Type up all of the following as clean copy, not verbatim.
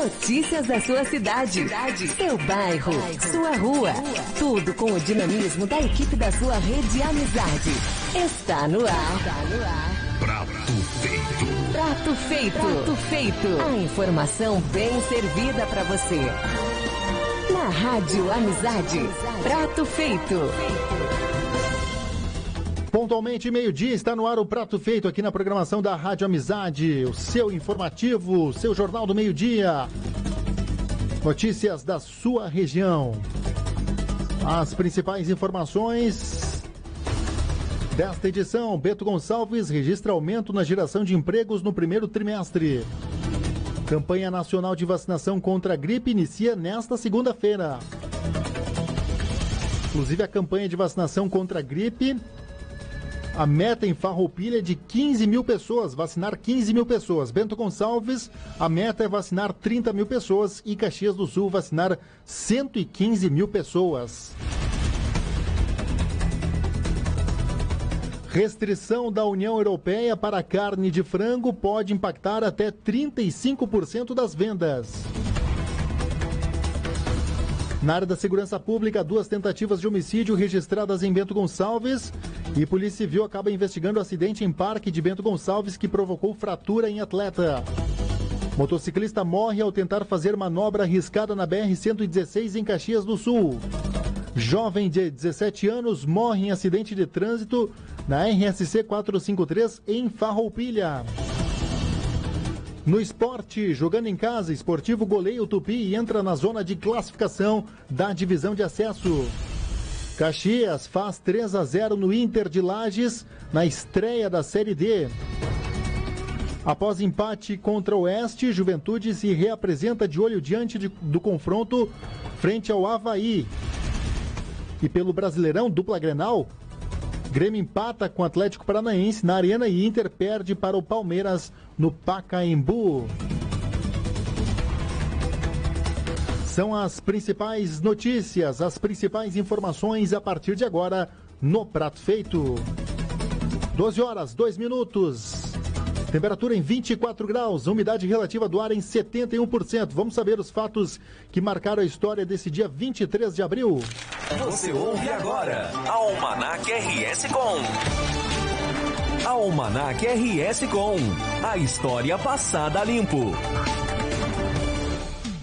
Notícias da sua cidade, seu bairro, sua rua. Tudo com o dinamismo da equipe da sua Rede Amizade. Está no ar. Prato Feito. Prato Feito. Prato Feito. A informação bem servida para você. Na Rádio Amizade. Prato Feito. Pontualmente, meio-dia, está no ar o Prato Feito aqui na programação da Rádio Amizade. O seu informativo, o seu jornal do meio-dia. Notícias da sua região. As principais informações desta edição. Bento Gonçalves registra aumento na geração de empregos no primeiro trimestre. Campanha Nacional de Vacinação contra a Gripe inicia nesta segunda-feira. Inclusive, a campanha de vacinação contra a gripe... A meta em Farroupilha é de 15 mil pessoas, vacinar 15 mil pessoas. Bento Gonçalves, a meta é vacinar 30 mil pessoas e Caxias do Sul vacinar 115 mil pessoas. Restrição da União Europeia para a carne de frango pode impactar até 35% das vendas. Na área da segurança pública, 2 tentativas de homicídio registradas em Bento Gonçalves e Polícia Civil acaba investigando o acidente em Parque de Bento Gonçalves que provocou fratura em atleta. Motociclista morre ao tentar fazer manobra arriscada na BR-116 em Caxias do Sul. Jovem de 17 anos morre em acidente de trânsito na RSC 453 em Farroupilha. No esporte, jogando em casa, Esportivo goleia o Tupi e entra na zona de classificação da divisão de acesso. Caxias faz 3-0 no Inter de Lages na estreia da Série D. Após empate contra o Oeste, Juventude se reapresenta de olho diante do confronto frente ao Avaí. E pelo Brasileirão, dupla Grenal, Grêmio empata com o Atlético Paranaense na Arena e Inter perde para o Palmeiras no Pacaembu. São as principais notícias, as principais informações a partir de agora no Prato Feito. 12 horas, 2 minutos. Temperatura em 24 graus, umidade relativa do ar em 71%. Vamos saber os fatos que marcaram a história desse dia 23 de abril. Você ouve agora Almanac RS Com. Almanac RS Com. A história passada a limpo.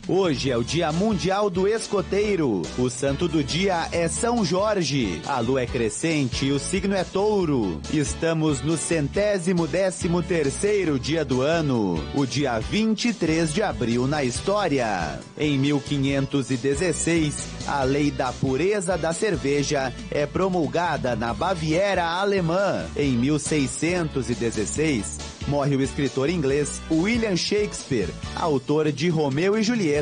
Hoje é o Dia Mundial do Escoteiro. O santo do dia é São Jorge. A lua é crescente e o signo é touro. Estamos no 113º dia do ano, o dia 23 de abril na história. Em 1516, a lei da pureza da cerveja é promulgada na Baviera alemã. Em 1616, morre o escritor inglês William Shakespeare, autor de Romeu e Julieta,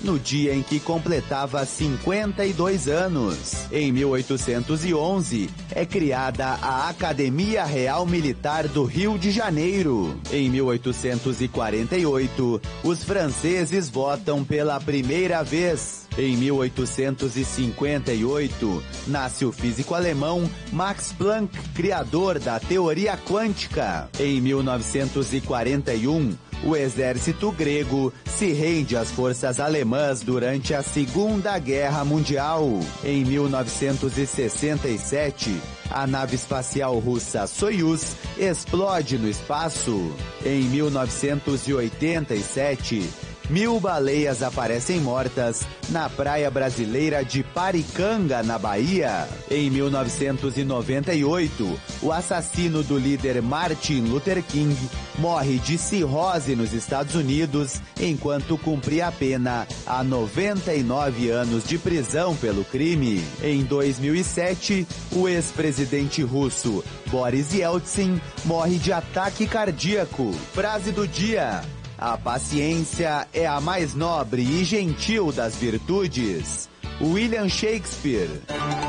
no dia em que completava 52 anos. Em 1811, é criada a Academia Real Militar do Rio de Janeiro. Em 1848, os franceses votam pela primeira vez. Em 1858, nasce o físico alemão Max Planck, criador da teoria quântica. Em 1941, o exército grego se rende às forças alemãs durante a Segunda Guerra Mundial. Em 1967, a nave espacial russa Soyuz explode no espaço. Em 1987, 1000 baleias aparecem mortas na praia brasileira de Paricanga, na Bahia. Em 1998, o assassino do líder Martin Luther King morre de cirrose nos Estados Unidos enquanto cumpria a pena há 99 anos de prisão pelo crime. Em 2007, o ex-presidente russo Boris Yeltsin morre de ataque cardíaco. Frase do dia: a paciência é a mais nobre e gentil das virtudes. William Shakespeare.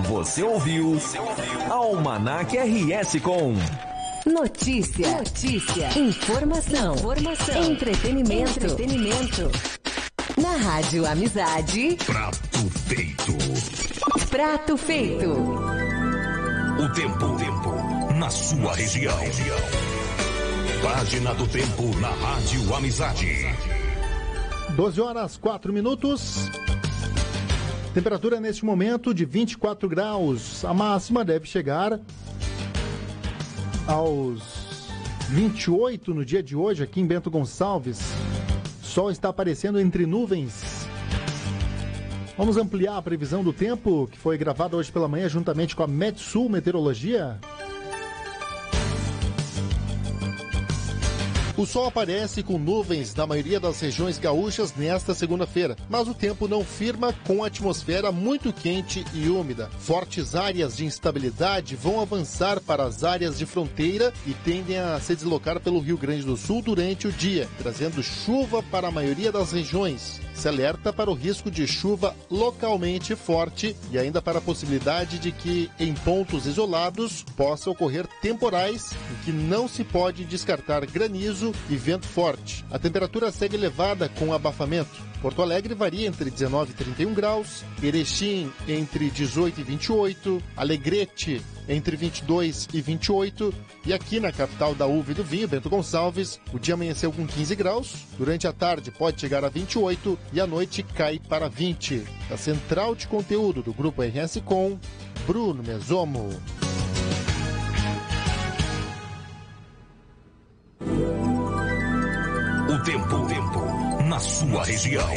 Você ouviu Almanac RS Com. Notícia. Informação. Entretenimento. Na Rádio Amizade. Prato Feito. Prato Feito. O tempo na sua região. Página do tempo na Rádio Amizade. 12h04. Temperatura neste momento de 24 graus. A máxima deve chegar aos 28 no dia de hoje aqui em Bento Gonçalves. Sol está aparecendo entre nuvens. Vamos ampliar a previsão do tempo que foi gravada hoje pela manhã juntamente com a Metsul Meteorologia. O sol aparece com nuvens na maioria das regiões gaúchas nesta segunda-feira, mas o tempo não firma com a atmosfera muito quente e úmida. Fortes áreas de instabilidade vão avançar para as áreas de fronteira e tendem a se deslocar pelo Rio Grande do Sul durante o dia, trazendo chuva para a maioria das regiões. Se alerta para o risco de chuva localmente forte e ainda para a possibilidade de que, em pontos isolados, possa ocorrer temporais em que não se pode descartar granizo e vento forte. A temperatura segue elevada com abafamento. Porto Alegre varia entre 19 e 31 graus, Erechim entre 18 e 28, Alegrete entre 22 e 28 e aqui na capital da uva e do vinho, Bento Gonçalves, o dia amanheceu com 15 graus, durante a tarde pode chegar a 28 e à noite cai para 20. Da central de conteúdo do Grupo RS Com, Bruno Mesomo. O tempo na sua região.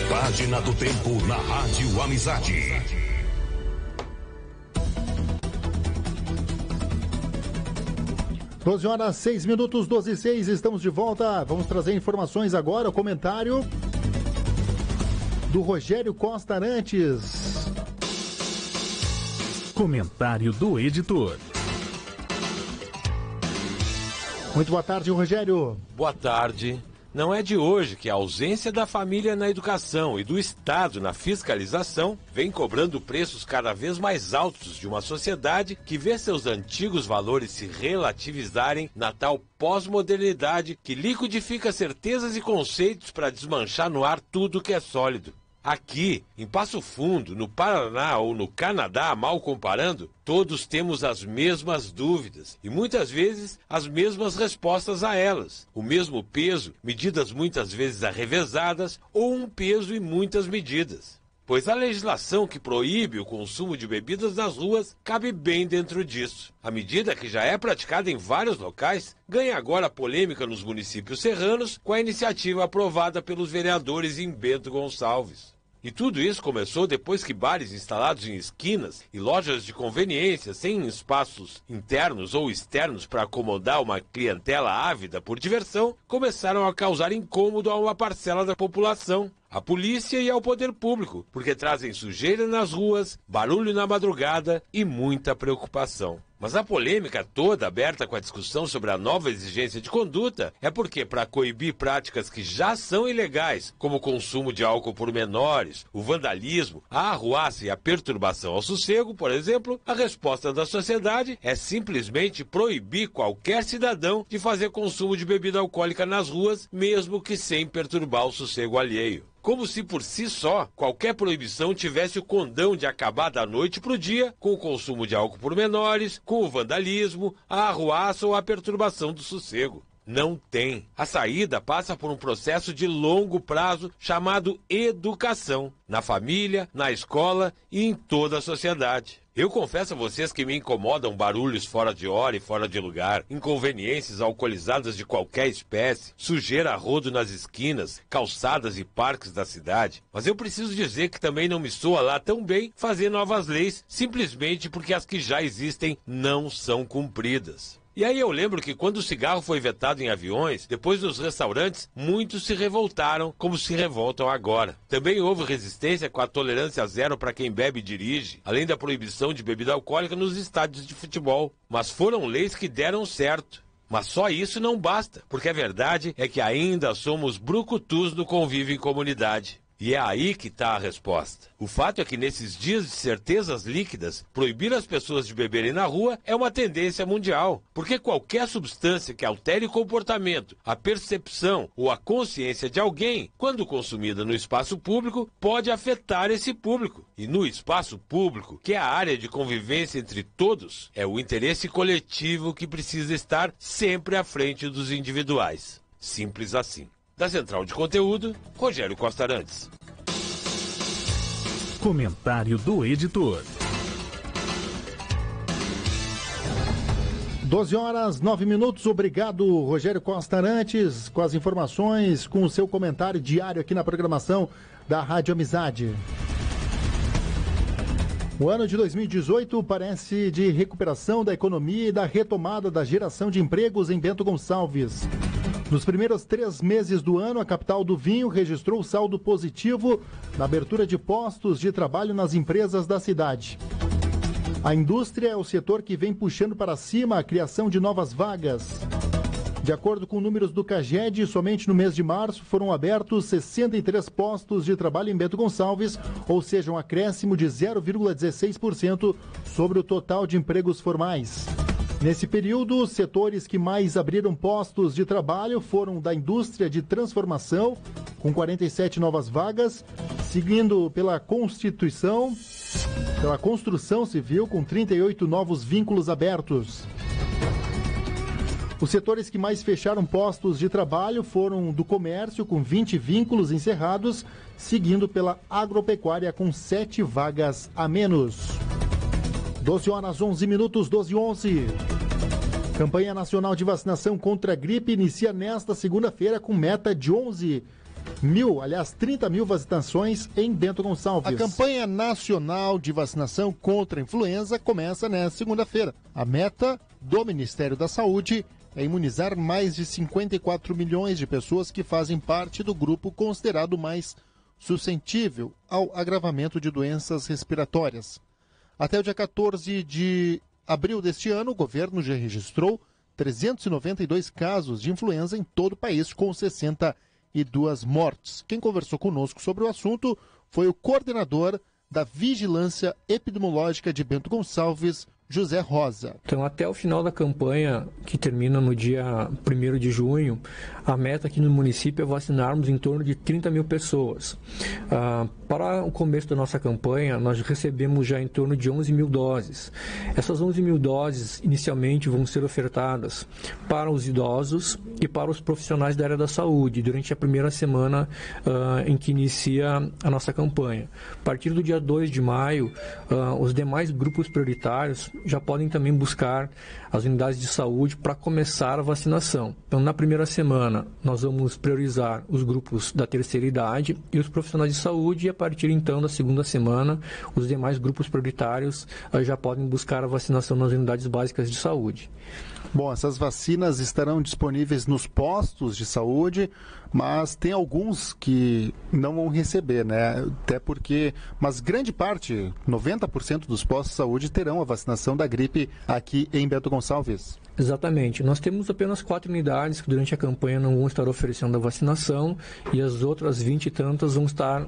Página do tempo na Rádio Amizade. 12h06, 12h06, estamos de volta. Vamos trazer informações agora, o comentário do Rogério Costa Arantes. Comentário do editor. Muito boa tarde, Rogério. Boa tarde. Não é de hoje que a ausência da família na educação e do Estado na fiscalização vem cobrando preços cada vez mais altos de uma sociedade que vê seus antigos valores se relativizarem na tal pós-modernidade que liquidifica certezas e conceitos para desmanchar no ar tudo que é sólido. Aqui, em Passo Fundo, no Paraná ou no Canadá, mal comparando, todos temos as mesmas dúvidas e muitas vezes as mesmas respostas a elas. O mesmo peso, medidas muitas vezes arrevesadas ou um peso e muitas medidas. Pois a legislação que proíbe o consumo de bebidas nas ruas cabe bem dentro disso. A medida, que já é praticada em vários locais, ganha agora polêmica nos municípios serranos com a iniciativa aprovada pelos vereadores em Bento Gonçalves. E tudo isso começou depois que bares instalados em esquinas e lojas de conveniência sem espaços internos ou externos para acomodar uma clientela ávida por diversão começaram a causar incômodo a uma parcela da população, à polícia e ao poder público, porque trazem sujeira nas ruas, barulho na madrugada e muita preocupação. Mas a polêmica toda aberta com a discussão sobre a nova exigência de conduta é porque, para coibir práticas que já são ilegais, como o consumo de álcool por menores, o vandalismo, a arruaça e a perturbação ao sossego, por exemplo, a resposta da sociedade é simplesmente proibir qualquer cidadão de fazer consumo de bebida alcoólica nas ruas, mesmo que sem perturbar o sossego alheio. Como se por si só, qualquer proibição tivesse o condão de acabar da noite para o dia com o consumo de álcool por menores, com o vandalismo, a arruaça ou a perturbação do sossego. Não tem. A saída passa por um processo de longo prazo chamado educação, na família, na escola e em toda a sociedade. Eu confesso a vocês que me incomodam barulhos fora de hora e fora de lugar, inconveniências alcoolizadas de qualquer espécie, sujeira a rodo nas esquinas, calçadas e parques da cidade. Mas eu preciso dizer que também não me soa lá tão bem fazer novas leis, simplesmente porque as que já existem não são cumpridas. E aí eu lembro que quando o cigarro foi vetado em aviões, depois nos restaurantes, muitos se revoltaram como se revoltam agora. Também houve resistência com a tolerância zero para quem bebe e dirige, além da proibição de bebida alcoólica nos estádios de futebol. Mas foram leis que deram certo. Mas só isso não basta, porque a verdade é que ainda somos brucutus no convívio em comunidade. E é aí que está a resposta. O fato é que nesses dias de certezas líquidas, proibir as pessoas de beberem na rua é uma tendência mundial. Porque qualquer substância que altere o comportamento, a percepção ou a consciência de alguém, quando consumida no espaço público, pode afetar esse público. E no espaço público, que é a área de convivência entre todos, é o interesse coletivo que precisa estar sempre à frente dos individuais. Simples assim. Da Central de Conteúdo, Rogério Costa Arantes. Comentário do editor. 12h09. Obrigado, Rogério Costa Arantes, com as informações, com o seu comentário diário aqui na programação da Rádio Amizade. O ano de 2018 parece de recuperação da economia e da retomada da geração de empregos em Bento Gonçalves. Nos primeiros 3 meses do ano, a capital do vinho registrou saldo positivo na abertura de postos de trabalho nas empresas da cidade. A indústria é o setor que vem puxando para cima a criação de novas vagas. De acordo com números do CAGED, somente no mês de março foram abertos 63 postos de trabalho em Bento Gonçalves, ou seja, um acréscimo de 0,16% sobre o total de empregos formais. Nesse período, os setores que mais abriram postos de trabalho foram da indústria de transformação, com 47 novas vagas, seguindo pela construção civil, com 38 novos vínculos abertos. Os setores que mais fecharam postos de trabalho foram do comércio, com 20 vínculos encerrados, seguindo pela agropecuária, com 7 vagas a menos. 12h11, 12h11. Campanha Nacional de Vacinação contra a Gripe inicia nesta segunda-feira com meta de 30 mil vacinações em Bento Gonçalves. A campanha nacional de vacinação contra a influenza começa nesta segunda-feira. A meta do Ministério da Saúde é imunizar mais de 54 milhões de pessoas que fazem parte do grupo considerado mais suscetível ao agravamento de doenças respiratórias. Até o dia 14 de abril deste ano, o governo já registrou 392 casos de influenza em todo o país, com 62 mortes. Quem conversou conosco sobre o assunto foi o coordenador da Vigilância Epidemiológica de Bento Gonçalves, José Rosa. Então, até o final da campanha, que termina no dia 1º de junho, a meta aqui no município é vacinarmos em torno de 30 mil pessoas. Para o começo da nossa campanha, nós recebemos já em torno de 11 mil doses. Essas 11 mil doses, inicialmente, vão ser ofertadas para os idosos e para os profissionais da área da saúde, durante a primeira semana em que inicia a nossa campanha. A partir do dia 2 de maio, os demais grupos prioritários já podem também buscar as unidades de saúde para começar a vacinação. Então, na primeira semana, nós vamos priorizar os grupos da terceira idade e os profissionais de saúde, e a partir, então, da segunda semana, os demais grupos prioritários já podem buscar a vacinação nas unidades básicas de saúde. Bom, essas vacinas estarão disponíveis nos postos de saúde, mas tem alguns que não vão receber, né? Até porque, mas grande parte, 90% dos postos de saúde terão a vacinação da gripe aqui em Bento Gonçalves. Exatamente. Nós temos apenas 4 unidades que durante a campanha não vão estar oferecendo a vacinação, e as outras 20 e tantas vão estar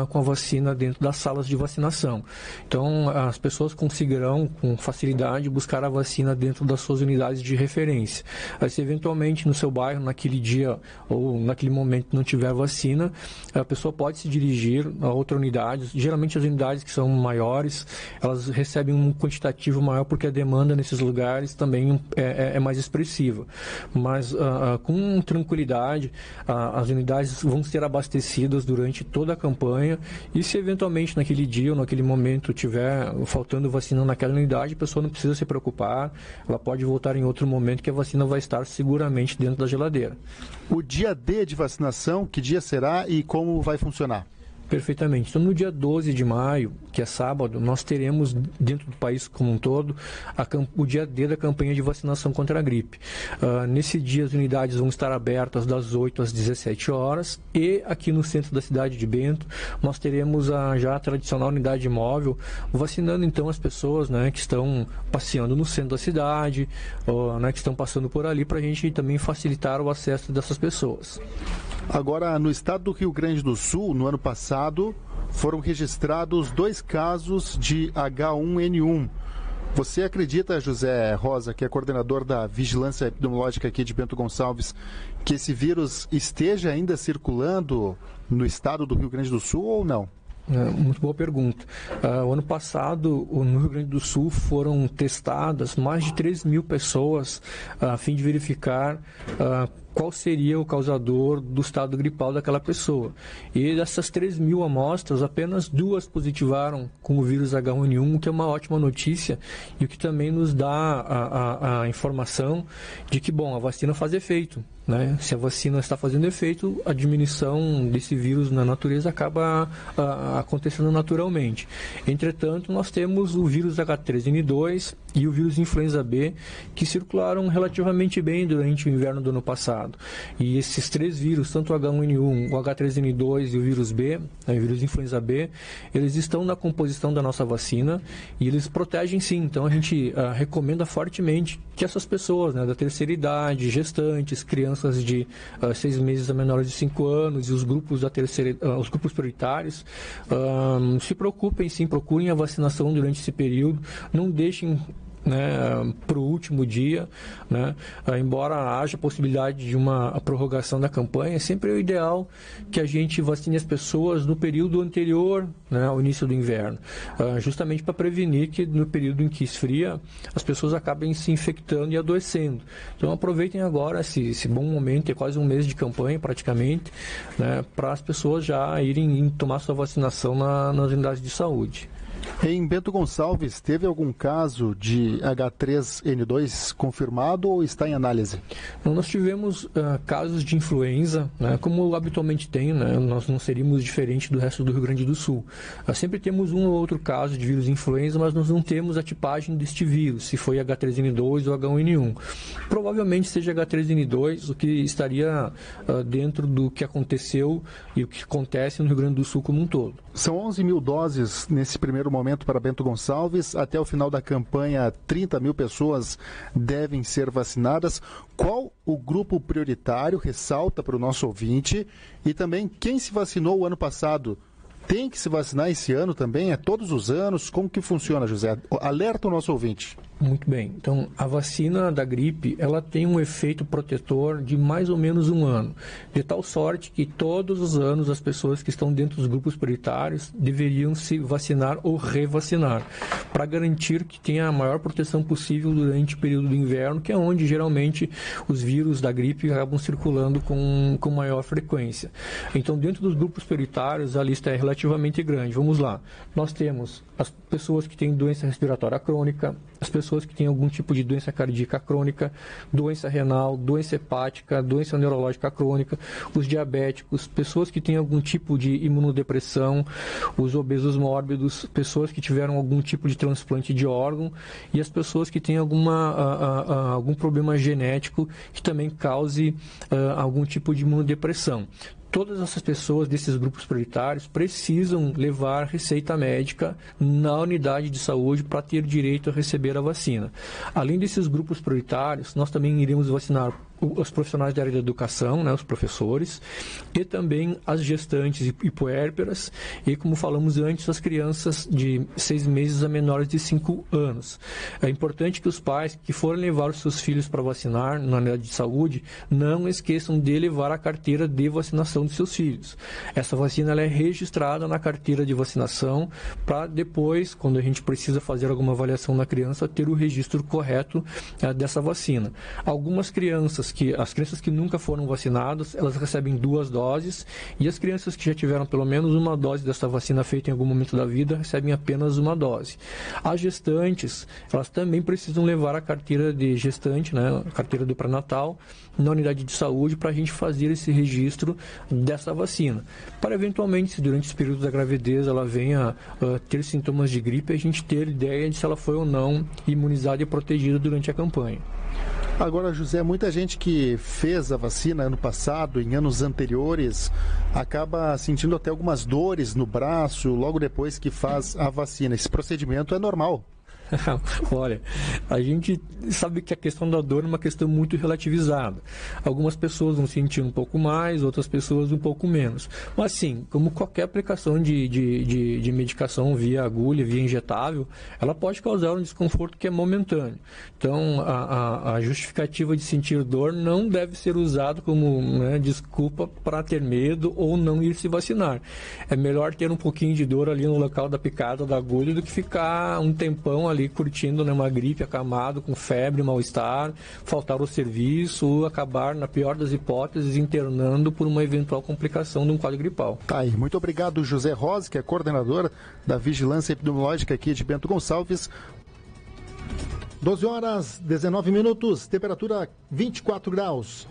com a vacina dentro das salas de vacinação. Então, as pessoas conseguirão com facilidade buscar a vacina dentro das suas unidades de referência. Aí, se eventualmente no seu bairro, naquele dia ou naquele momento não tiver vacina, a pessoa pode se dirigir a outra unidade. Geralmente as unidades que são maiores, elas recebem um quantitativo maior, porque a demanda nesses lugares também é mais expressiva. Mas com tranquilidade, as unidades vão ser abastecidas durante toda a campanha, e se eventualmente naquele dia ou naquele momento tiver faltando vacina naquela unidade, a pessoa não precisa se preocupar, ela pode voltar em outro momento, que a vacina vai estar seguramente dentro da geladeira. O dia D de vacinação, que dia será e como vai funcionar? Perfeitamente. Então, no dia 12 de maio, que é sábado, nós teremos, dentro do país como um todo, o dia D da campanha de vacinação contra a gripe. Nesse dia, as unidades vão estar abertas das 8 às 17 horas, e aqui no centro da cidade de Bento, nós teremos já a tradicional unidade móvel, vacinando então as pessoas, né, que estão passeando no centro da cidade, né, que estão passando por ali, para a gente também facilitar o acesso dessas pessoas. Agora, no estado do Rio Grande do Sul, no ano passado, foram registrados 2 casos de H1N1. Você acredita, José Rosa, que é coordenador da Vigilância Epidemiológica aqui de Bento Gonçalves, que esse vírus esteja ainda circulando no estado do Rio Grande do Sul ou não? Muito boa pergunta. O ano passado, no Rio Grande do Sul, foram testadas mais de 3 mil pessoas a fim de verificar qual seria o causador do estado gripal daquela pessoa. E dessas 3.000 amostras, apenas 2 positivaram com o vírus H1N1, o que é uma ótima notícia e o que também nos dá a informação de que, bom, a vacina faz efeito. Né? Se a vacina está fazendo efeito, a diminuição desse vírus na natureza acaba acontecendo naturalmente. Entretanto, nós temos o vírus H3N2 e o vírus influenza B, que circularam relativamente bem durante o inverno do ano passado. E esses 3 vírus, tanto o H1N1, o H3N2 e o vírus B, o vírus influenza B, eles estão na composição da nossa vacina e eles protegem sim. Então, a gente recomenda fortemente que essas pessoas, né, da terceira idade, gestantes, crianças de 6 meses a menores de 5 anos e os grupos os grupos prioritários, se preocupem sim, procurem a vacinação durante esse período, não deixem para o último dia, né? Embora haja possibilidade de uma prorrogação da campanha, sempre é o ideal que a gente vacine as pessoas no período anterior, né, ao início do inverno, justamente para prevenir que no período em que esfria as pessoas acabem se infectando e adoecendo. Então aproveitem agora esse bom momento, é quase um mês de campanha praticamente, né, para as pessoas já irem tomar sua vacinação nas unidades de saúde. Em Bento Gonçalves, teve algum caso de H3N2 confirmado ou está em análise? Nós tivemos casos de influenza, né, como habitualmente tem, né, nós não seríamos diferente do resto do Rio Grande do Sul. Sempre temos um ou outro caso de vírus influenza, mas nós não temos a tipagem deste vírus, se foi H3N2 ou H1N1. Provavelmente seja H3N2, o que estaria dentro do que aconteceu e o que acontece no Rio Grande do Sul como um todo. São 11 mil doses nesse primeiro momento para Bento Gonçalves. Até o final da campanha, 30 mil pessoas devem ser vacinadas. Qual o grupo prioritário, ressalta para o nosso ouvinte, e também quem se vacinou o ano passado? Tem que se vacinar esse ano também? É todos os anos? Como que funciona, José? Alerta o nosso ouvinte. Muito bem. Então, a vacina da gripe, ela tem um efeito protetor de mais ou menos 1 ano. De tal sorte que todos os anos as pessoas que estão dentro dos grupos prioritários deveriam se vacinar ou revacinar, para garantir que tenha a maior proteção possível durante o período do inverno, que é onde geralmente os vírus da gripe acabam circulando com maior frequência. Então, dentro dos grupos prioritários, a lista é relativamente grande. Vamos lá. Nós temos as pessoas que têm doença respiratória crônica, as pessoas que têm algum tipo de doença cardíaca crônica, doença renal, doença hepática, doença neurológica crônica, os diabéticos, pessoas que têm algum tipo de imunodepressão, os obesos mórbidos, pessoas que tiveram algum tipo de transplante de órgão e as pessoas que têm algum problema genético que também cause algum tipo de imunodepressão. Todas essas pessoas desses grupos prioritários precisam levar receita médica na unidade de saúde para ter direito a receber a vacina. Além desses grupos prioritários, nós também iremos vacinar os profissionais da área da educação, né, os professores, e também as gestantes e puérperas, e como falamos antes, as crianças de 6 meses a menores de 5 anos. É importante que os pais que forem levar os seus filhos para vacinar na unidade de saúde, não esqueçam de levar a carteira de vacinação dos seus filhos. Essa vacina ela é registrada na carteira de vacinação para depois, quando a gente precisa fazer alguma avaliação na criança, ter o registro correto dessa vacina. Algumas crianças as crianças que nunca foram vacinadas, elas recebem 2 doses, e as crianças que já tiveram pelo menos 1 dose dessa vacina feita em algum momento da vida, recebem apenas 1 dose. As gestantes, elas também precisam levar a carteira de gestante, né, a carteira do pré-natal, na unidade de saúde para a gente fazer esse registro dessa vacina. Para eventualmente, se durante esse período da gravidez ela venha ter sintomas de gripe, a gente ter ideia de se ela foi ou não imunizada e protegida durante a campanha. Agora, José, muita gente que fez a vacina ano passado, em anos anteriores, acaba sentindo até algumas dores no braço logo depois que faz a vacina. Esse procedimento é normal? Olha, a gente sabe que a questão da dor é uma questão muito relativizada. Algumas pessoas vão sentir um pouco mais, outras pessoas um pouco menos. Mas sim, como qualquer aplicação de medicação via agulha, via injetável, ela pode causar um desconforto que é momentâneo. Então, a justificativa de sentir dor não deve ser usada como, né, desculpa para ter medo ou não ir se vacinar. É melhor ter um pouquinho de dor ali no local da picada da agulha do que ficar um tempão ali curtindo, né, uma gripe, acamado, com febre, mal-estar, faltar ao serviço, acabar, na pior das hipóteses, internando por uma eventual complicação de um quadro gripal. Tá aí, muito obrigado, José Rosa, que é coordenador da Vigilância Epidemiológica aqui de Bento Gonçalves. 12 horas, 19 minutos, temperatura 24 graus.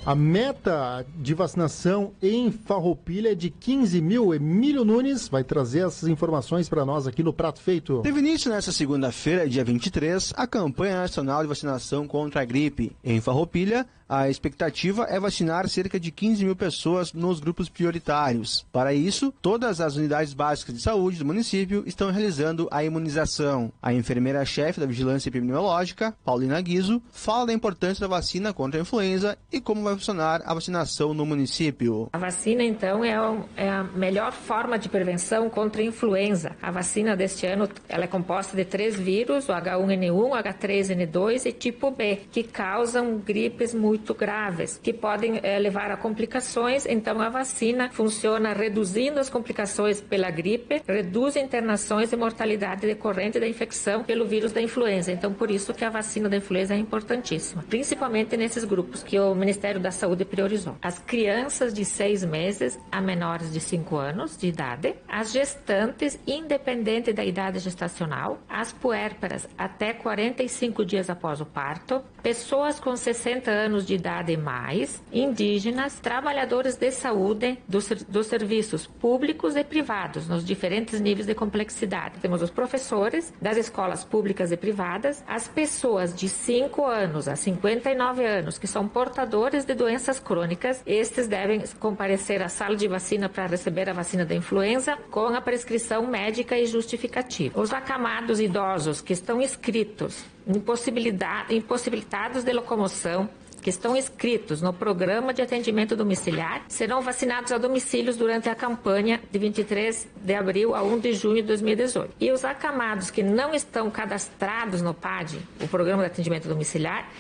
A meta de vacinação em Farroupilha é de 15 mil. Emílio Nunes vai trazer essas informações para nós aqui no Prato Feito. Teve início nesta segunda-feira, dia 23, a campanha nacional de vacinação contra a gripe. Em Farroupilha, a expectativa é vacinar cerca de 15 mil pessoas nos grupos prioritários. Para isso, todas as unidades básicas de saúde do município estão realizando a imunização. A enfermeira-chefe da Vigilância Epidemiológica, Paulina Guizo, fala da importância da vacina contra a influenza e como vai funcionar a vacinação no município. A vacina, então, é a melhor forma de prevenção contra a influenza. A vacina deste ano ela é composta de 3 vírus, o H1N1, o H3N2 e tipo B, que causam gripes muito graves, que podem levar a complicações. Então, a vacina funciona reduzindo as complicações pela gripe, reduz internações e mortalidade decorrente da infecção pelo vírus da influenza. Então, por isso que a vacina da influenza é importantíssima, principalmente nesses grupos que o Ministério da Saúde priorizou. As crianças de 6 meses a menores de 5 anos de idade, as gestantes, independente da idade gestacional, as puérperas até 45 dias após o parto, pessoas com 60 anos de idade e mais, indígenas, trabalhadores de saúde dos serviços públicos e privados, nos diferentes níveis de complexidade. Temos os professores das escolas públicas e privadas, as pessoas de 5 anos a 59 anos que são portadores de doenças crônicas. Estes devem comparecer à sala de vacina para receber a vacina da influenza com a prescrição médica e justificativa. Os acamados idosos que estão inscritos, impossibilitados de locomoção, que estão inscritos no programa de atendimento domiciliar, serão vacinados a domicílios durante a campanha de 23 de abril a 1 de junho de 2018. E os acamados que não estão cadastrados no PAD, o programa de atendimento domiciliar,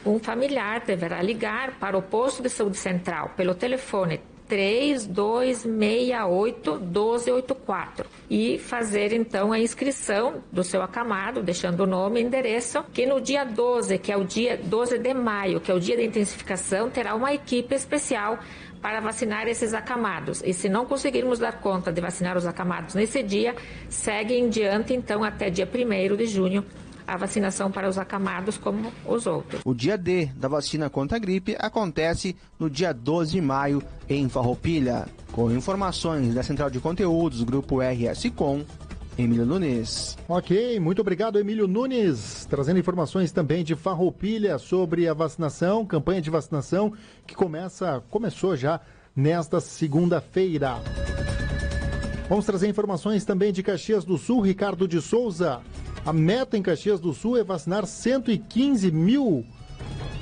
um familiar deverá ligar para o posto de saúde central pelo telefone 3268-1284 e fazer então a inscrição do seu acamado, deixando o nome e endereço, que no dia 12, que é o dia 12 de maio, que é o dia da intensificação, terá uma equipe especial para vacinar esses acamados. E se não conseguirmos dar conta de vacinar os acamados nesse dia, segue em diante então até dia 1º de junho, a vacinação para os acamados como os outros. O dia D da vacina contra a gripe acontece no dia 12 de maio em Farroupilha. Com informações da Central de Conteúdos do Grupo RS Com, Emílio Nunes. Ok, muito obrigado, Emílio Nunes, trazendo informações também de Farroupilha sobre a vacinação, campanha de vacinação que começou já nesta segunda-feira. Vamos trazer informações também de Caxias do Sul. Ricardo de Souza. A meta em Caxias do Sul é vacinar 115 mil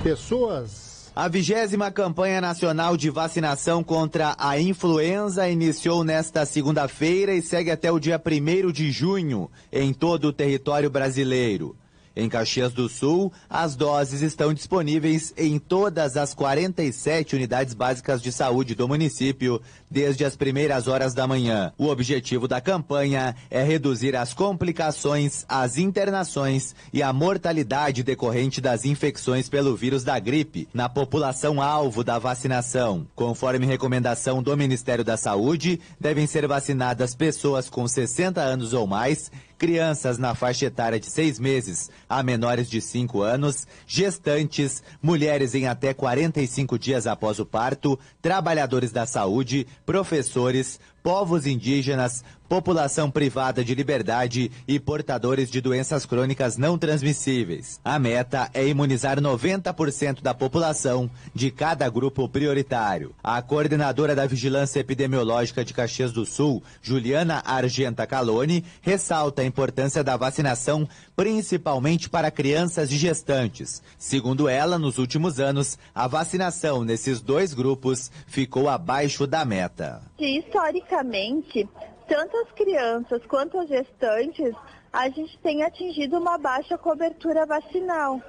pessoas. A 20ª campanha nacional de vacinação contra a influenza iniciou nesta segunda-feira e segue até o dia 1º de junho em todo o território brasileiro. Em Caxias do Sul, as doses estão disponíveis em todas as 47 unidades básicas de saúde do município desde as primeiras horas da manhã. O objetivo da campanha é reduzir as complicações, as internações e a mortalidade decorrente das infecções pelo vírus da gripe na população alvo da vacinação. Conforme recomendação do Ministério da Saúde, devem ser vacinadas pessoas com 60 anos ou mais, crianças na faixa etária de 6 meses a menores de 5 anos, gestantes, mulheres em até 45 dias após o parto, trabalhadores da saúde, professores, povos indígenas, população privada de liberdade e portadores de doenças crônicas não transmissíveis. A meta é imunizar 90% da população de cada grupo prioritário. A coordenadora da Vigilância Epidemiológica de Caxias do Sul, Juliana Argenta Caloni, ressalta a importância da vacinação, principalmente para crianças e gestantes. Segundo ela, nos últimos anos, a vacinação nesses dois grupos ficou abaixo da meta. Historicamente, tanto as crianças quanto as gestantes, a gente tem atingido uma baixa cobertura vacinal.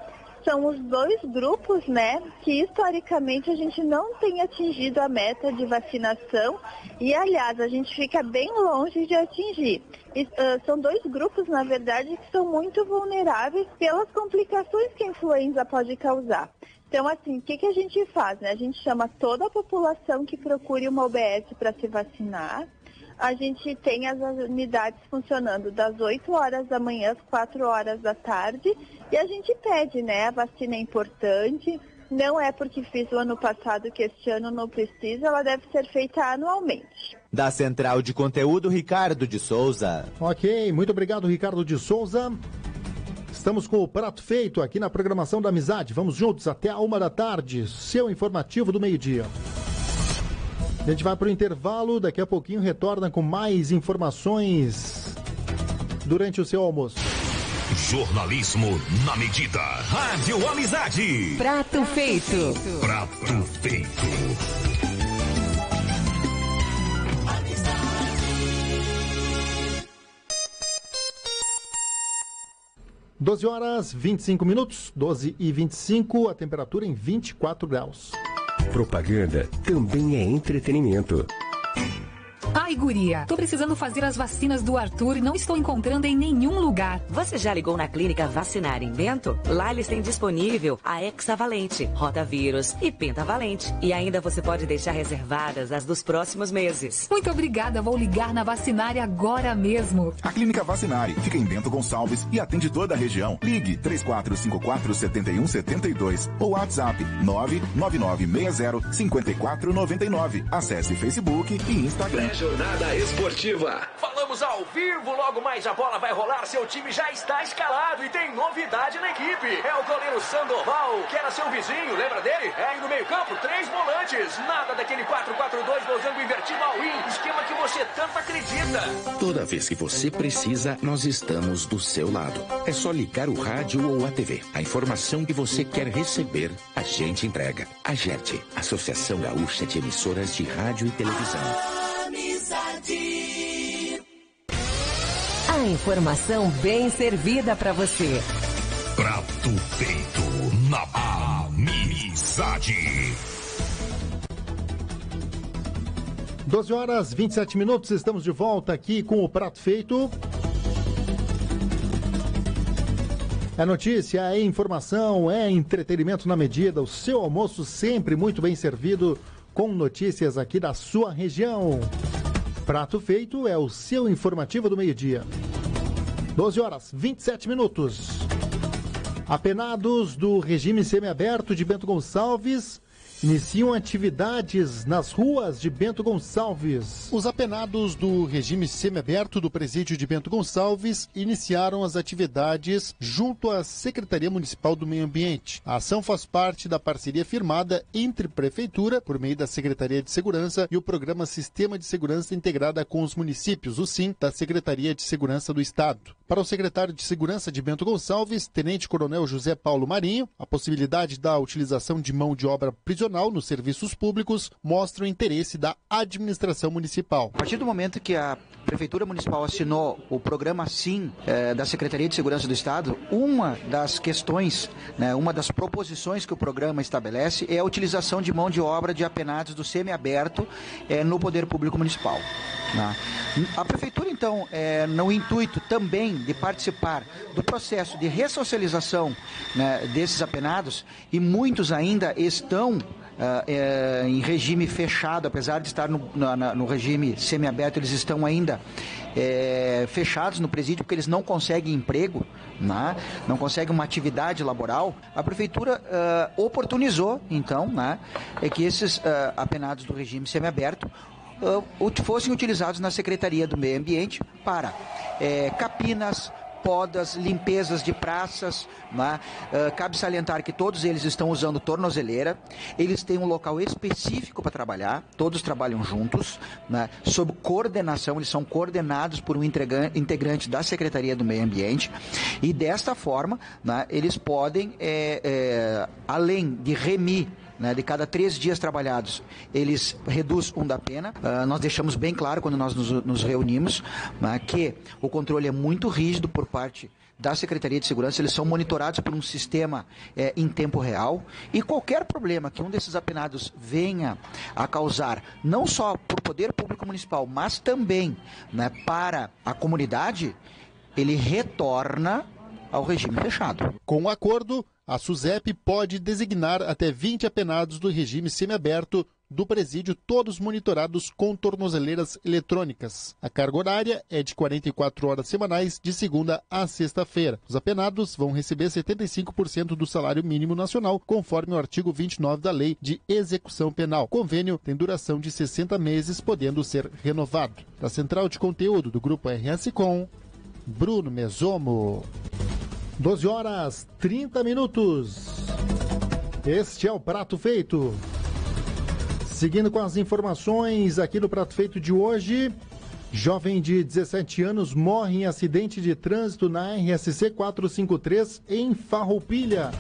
são os 2 grupos, né, que historicamente a gente não tem atingido a meta de vacinação e, aliás, a gente fica bem longe de atingir. São 2 grupos, na verdade, que são muito vulneráveis pelas complicações que a influenza pode causar. Então, assim, o que a gente faz, né? A gente chama toda a população que procure uma UBS para se vacinar. A gente tem as unidades funcionando das 8 horas da manhã às 4 horas da tarde e a gente pede, né? A vacina é importante, não é porque fiz o ano passado que este ano não precisa, ela deve ser feita anualmente. Da Central de Conteúdo, Ricardo de Souza. Ok, muito obrigado, Ricardo de Souza. Estamos com o prato feito aqui na programação da Amizade. Vamos juntos até a 1 da tarde, seu informativo do meio-dia. A gente vai para o intervalo, daqui a pouquinho retorna com mais informações durante o seu almoço. Jornalismo na medida. Rádio Amizade. Prato feito. Prato feito. 12 horas 25 minutos, 12h25, a temperatura em 24 graus. Propaganda também é entretenimento. Ai, guria, tô precisando fazer as vacinas do Arthur e não estou encontrando em nenhum lugar. Você já ligou na Clínica Vacinar em Bento? Lá eles têm disponível a Hexavalente, Rotavírus e Pentavalente. E ainda você pode deixar reservadas as dos próximos meses. Muito obrigada, vou ligar na Vacinare agora mesmo. A Clínica Vacinare fica em Bento Gonçalves e atende toda a região. Ligue 3454-7172 ou WhatsApp 99960-5499. Acesse Facebook e Instagram. Jornada Esportiva. Falamos ao vivo, logo mais a bola vai rolar, seu time já está escalado e tem novidade na equipe. É o goleiro Sandoval, que era seu vizinho, lembra dele? É aí no meio campo, 3 volantes. Nada daquele 4-4-2, losango invertido all-in, esquema que você tanto acredita. Toda vez que você precisa, nós estamos do seu lado. É só ligar o rádio ou a TV. A informação que você quer receber, a gente entrega. A GERT, Associação Gaúcha de Emissoras de Rádio e Televisão. A informação bem servida para você. Prato feito na Amizade. 12 horas 27 minutos, estamos de volta aqui com o Prato Feito. É notícia, é informação, é entretenimento na medida. O seu almoço sempre muito bem servido com notícias aqui da sua região. Prato Feito é o seu informativo do meio-dia. 12 horas 27 minutos. Apenados do regime semiaberto de Bento Gonçalves iniciam atividades nas ruas de Bento Gonçalves. Os apenados do regime semiaberto do presídio de Bento Gonçalves iniciaram as atividades junto à Secretaria Municipal do Meio Ambiente. A ação faz parte da parceria firmada entre Prefeitura, por meio da Secretaria de Segurança, e o Programa Sistema de Segurança Integrada com os Municípios, o SIM, da Secretaria de Segurança do Estado. Para o secretário de Segurança de Bento Gonçalves, Tenente Coronel José Paulo Marinho, a possibilidade da utilização de mão de obra prisional nos serviços públicos mostra o interesse da administração municipal. A partir do momento que a Prefeitura Municipal assinou o programa SIM da Secretaria de Segurança do Estado, uma das questões, uma das proposições que o programa estabelece é a utilização de mão de obra de apenados do semiaberto no Poder Público Municipal. A Prefeitura, então, no intuito também de participar do processo de ressocialização desses apenados, e muitos ainda estão em regime fechado, apesar de estar no regime semiaberto, eles estão ainda fechados no presídio porque eles não conseguem emprego, não conseguem uma atividade laboral. A Prefeitura oportunizou, então, que esses apenados do regime semiaberto fossem utilizados na Secretaria do Meio Ambiente para capinas, podas, limpezas de praças. Cabe salientar que todos eles estão usando tornozeleira, eles têm um local específico para trabalhar, todos trabalham juntos, sob coordenação, eles são coordenados por um integrante da Secretaria do Meio Ambiente, e desta forma eles podem, além de remir, de cada 3 dias trabalhados, eles reduzem da pena. Nós deixamos bem claro quando nós nos reunimos que o controle é muito rígido por parte da Secretaria de Segurança, eles são monitorados por um sistema em tempo real, e qualquer problema que um desses apenados venha a causar, não só para o Poder Público Municipal, mas também, né, para a comunidade, ele retorna ao regime fechado. Com o acordo, a SUSEP pode designar até 20 apenados do regime semiaberto do presídio, todos monitorados com tornozeleiras eletrônicas. A carga horária é de 44 horas semanais, de segunda a sexta-feira. Os apenados vão receber 75% do salário mínimo nacional, conforme o artigo 29 da Lei de Execução Penal. O convênio tem duração de 60 meses, podendo ser renovado. Da Central de Conteúdo do Grupo RS Com, Bruno Mesomo. 12 horas 30 minutos. Este é o Prato Feito. Seguindo com as informações aqui no Prato Feito de hoje, jovem de 17 anos morre em acidente de trânsito na RSC 453 em Farroupilha.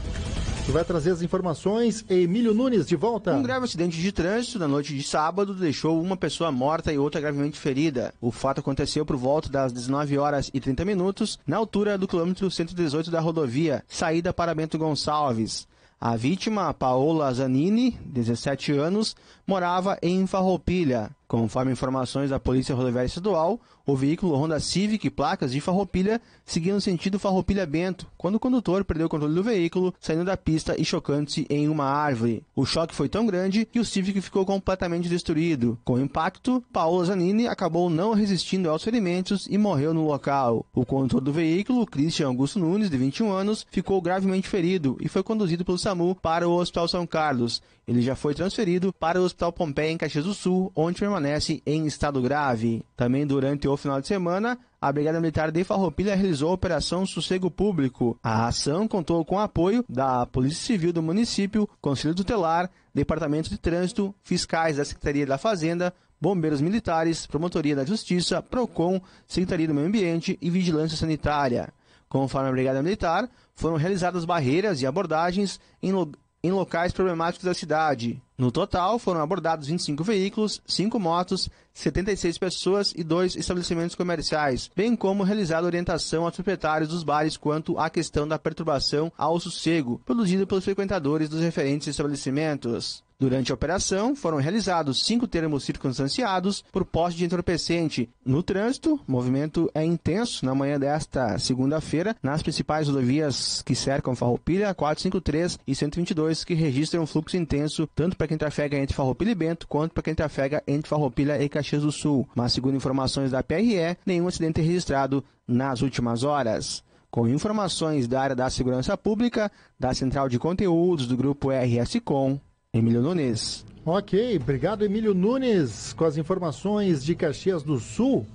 Que vai trazer as informações, Emílio Nunes, de volta. Um grave acidente de trânsito na noite de sábado deixou uma pessoa morta e outra gravemente ferida. O fato aconteceu por volta das 19 horas e 30 minutos, na altura do quilômetro 118 da rodovia, saída para Bento Gonçalves. A vítima, Paola Zanini, 17 anos, morava em Farroupilha. Conforme informações da Polícia Rodoviária Estadual, o veículo Honda Civic, placas de Farroupilha, seguia no sentido Farroupilha-Bento, quando o condutor perdeu o controle do veículo, saindo da pista e chocando-se em uma árvore. O choque foi tão grande que o Civic ficou completamente destruído. Com o impacto, Paola Zanini acabou não resistindo aos ferimentos e morreu no local. O condutor do veículo, Christian Augusto Nunes, de 21 anos, ficou gravemente ferido e foi conduzido pelo SAMU para o Hospital São Carlos. Ele já foi transferido para o Hospital Pompeia, em Caxias do Sul, onde permanece em estado grave. Também durante o final de semana, a Brigada Militar de Farroupilha realizou a Operação Sossego Público. A ação contou com o apoio da Polícia Civil do município, Conselho Tutelar, Departamento de Trânsito, fiscais da Secretaria da Fazenda, bombeiros militares, Promotoria da Justiça, PROCON, Secretaria do Meio Ambiente e Vigilância Sanitária. Conforme a Brigada Militar, foram realizadas barreiras e abordagens em locais problemáticos da cidade. No total, foram abordados 25 veículos, 5 motos, 76 pessoas e 2 estabelecimentos comerciais, bem como realizada orientação aos proprietários dos bares quanto à questão da perturbação ao sossego, produzida pelos frequentadores dos referentes estabelecimentos. Durante a operação, foram realizados 5 termos circunstanciados por poste de entorpecente. No trânsito, o movimento é intenso na manhã desta segunda-feira, nas principais rodovias que cercam Farroupilha, 453 e 122, que registram um fluxo intenso tanto para quem trafega entre Farroupilha e Bento, quanto para quem trafega entre Farroupilha e Caxias do Sul. Mas, segundo informações da PRE, nenhum acidente é registrado nas últimas horas. Com informações da área da segurança pública, da Central de Conteúdos do Grupo RS Com, Emílio Nunes. Ok, obrigado, Emílio Nunes, com as informações de Caxias do Sul.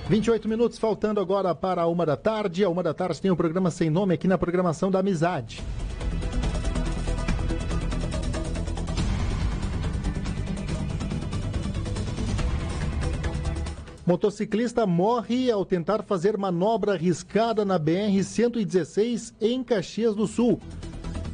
28 minutos faltando agora para a 13h. A 13h tem um programa sem nome aqui na programação da Amizade. Motociclista morre ao tentar fazer manobra arriscada na BR-116 em Caxias do Sul.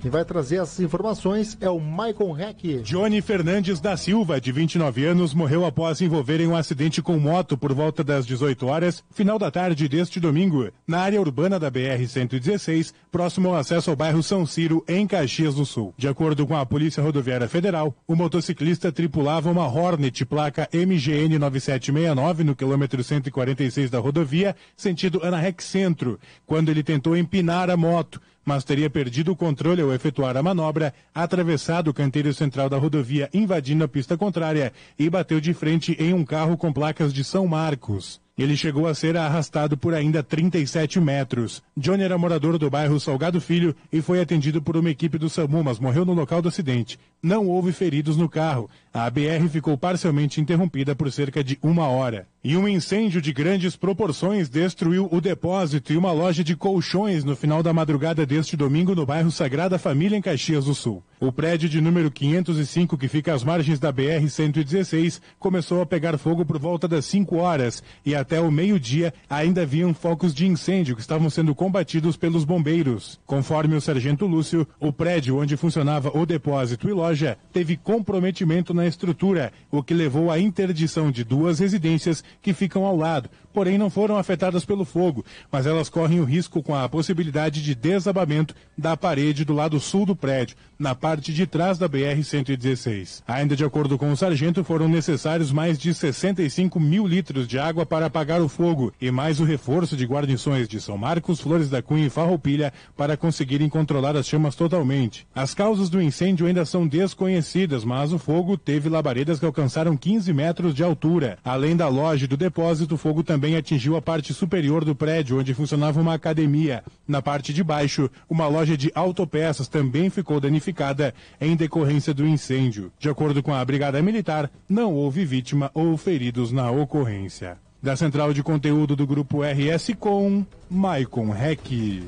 Quem vai trazer essas informações é o Maicon Heck. Johnny Fernandes da Silva, de 29 anos, morreu após se envolver em um acidente com moto por volta das 18 horas, final da tarde deste domingo, na área urbana da BR-116, próximo ao acesso ao bairro São Ciro, em Caxias do Sul. De acordo com a Polícia Rodoviária Federal, o motociclista tripulava uma Hornet placa MGN 9769 no quilômetro 146 da rodovia, sentido Ana-Rex Centro, quando ele tentou empinar a moto, mas teria perdido o controle ao efetuar a manobra, atravessado o canteiro central da rodovia, invadindo a pista contrária e bateu de frente em um carro com placas de São Marcos. Ele chegou a ser arrastado por ainda 37 metros. Johnny era morador do bairro Salgado Filho e foi atendido por uma equipe do SAMU, mas morreu no local do acidente. Não houve feridos no carro. A BR ficou parcialmente interrompida por cerca de 1 hora. E um incêndio de grandes proporções destruiu o depósito e uma loja de colchões no final da madrugada deste domingo no bairro Sagrada Família, em Caxias do Sul. O prédio de número 505, que fica às margens da BR-116, começou a pegar fogo por volta das 5 horas e até o meio-dia ainda haviam focos de incêndio que estavam sendo combatidos pelos bombeiros. Conforme o sargento Lúcio, o prédio onde funcionava o depósito e loja teve comprometimento na estrutura, o que levou à interdição de 2 residências que ficam ao lado, porém não foram afetadas pelo fogo, mas elas correm o risco com a possibilidade de desabamento da parede do lado sul do prédio, na parte de trás da BR-116. Ainda de acordo com o sargento, foram necessários mais de 65 mil litros de água para apagar o fogo e mais o reforço de guarnições de São Marcos, Flores da Cunha e Farroupilha para conseguirem controlar as chamas totalmente. As causas do incêndio ainda são desconhecidas, mas o fogo teve labaredas que alcançaram 15 metros de altura. Além da loja e do depósito, o fogo também atingiu a parte superior do prédio, onde funcionava uma academia. Na parte de baixo, uma loja de autopeças também ficou danificada em decorrência do incêndio. De acordo com a Brigada Militar, não houve vítima ou feridos na ocorrência. Da Central de Conteúdo do Grupo RS Com, Maicon Reck.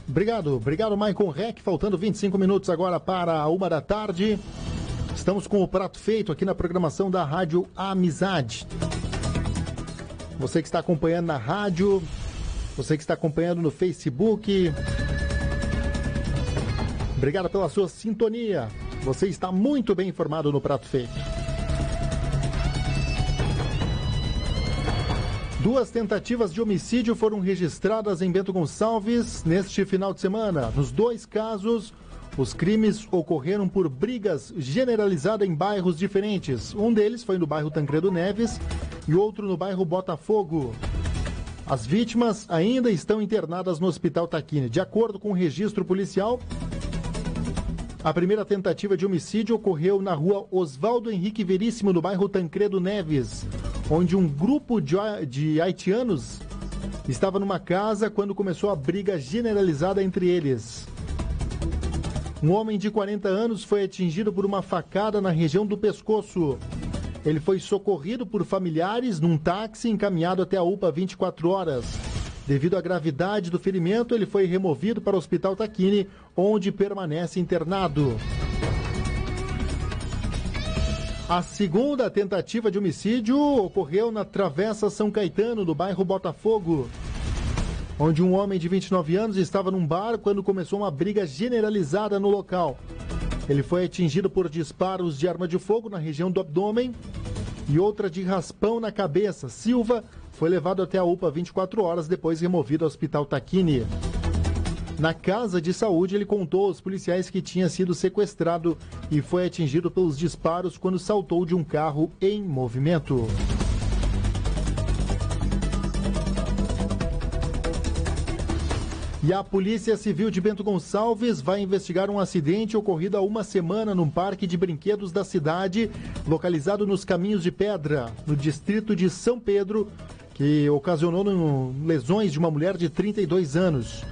Obrigado, Maicon Reck. Faltando 25 minutos agora para a 1 da tarde. Estamos com o prato feito aqui na programação da Rádio Amizade. Você que está acompanhando na rádio, você que está acompanhando no Facebook, obrigado pela sua sintonia. Você está muito bem informado no prato feito. 2 tentativas de homicídio foram registradas em Bento Gonçalves neste final de semana. Nos 2 casos, os crimes ocorreram por brigas generalizadas em bairros diferentes. Um deles foi no bairro Tancredo Neves e outro no bairro Botafogo. As vítimas ainda estão internadas no Hospital Tacchini. De acordo com o registro policial, a primeira tentativa de homicídio ocorreu na rua Oswaldo Henrique Veríssimo, no bairro Tancredo Neves, onde um grupo de haitianos estava numa casa quando começou a briga generalizada entre eles. Um homem de 40 anos foi atingido por uma facada na região do pescoço. Ele foi socorrido por familiares num táxi encaminhado até a UPA 24 horas. Devido à gravidade do ferimento, ele foi removido para o Hospital Tacchini, onde permanece internado. A segunda tentativa de homicídio ocorreu na Travessa São Caetano, no bairro Botafogo, onde um homem de 29 anos estava num bar quando começou uma briga generalizada no local. Ele foi atingido por disparos de arma de fogo na região do abdômen e outra de raspão na cabeça. Silva foi levado até a UPA 24 horas, depois removido ao Hospital Tacchini. Na casa de saúde, ele contou aos policiais que tinha sido sequestrado e foi atingido pelos disparos quando saltou de um carro em movimento. E a Polícia Civil de Bento Gonçalves vai investigar um acidente ocorrido há uma semana num parque de brinquedos da cidade, localizado nos Caminhos de Pedra, no distrito de São Pedro, que ocasionou lesões de uma mulher de 32 anos.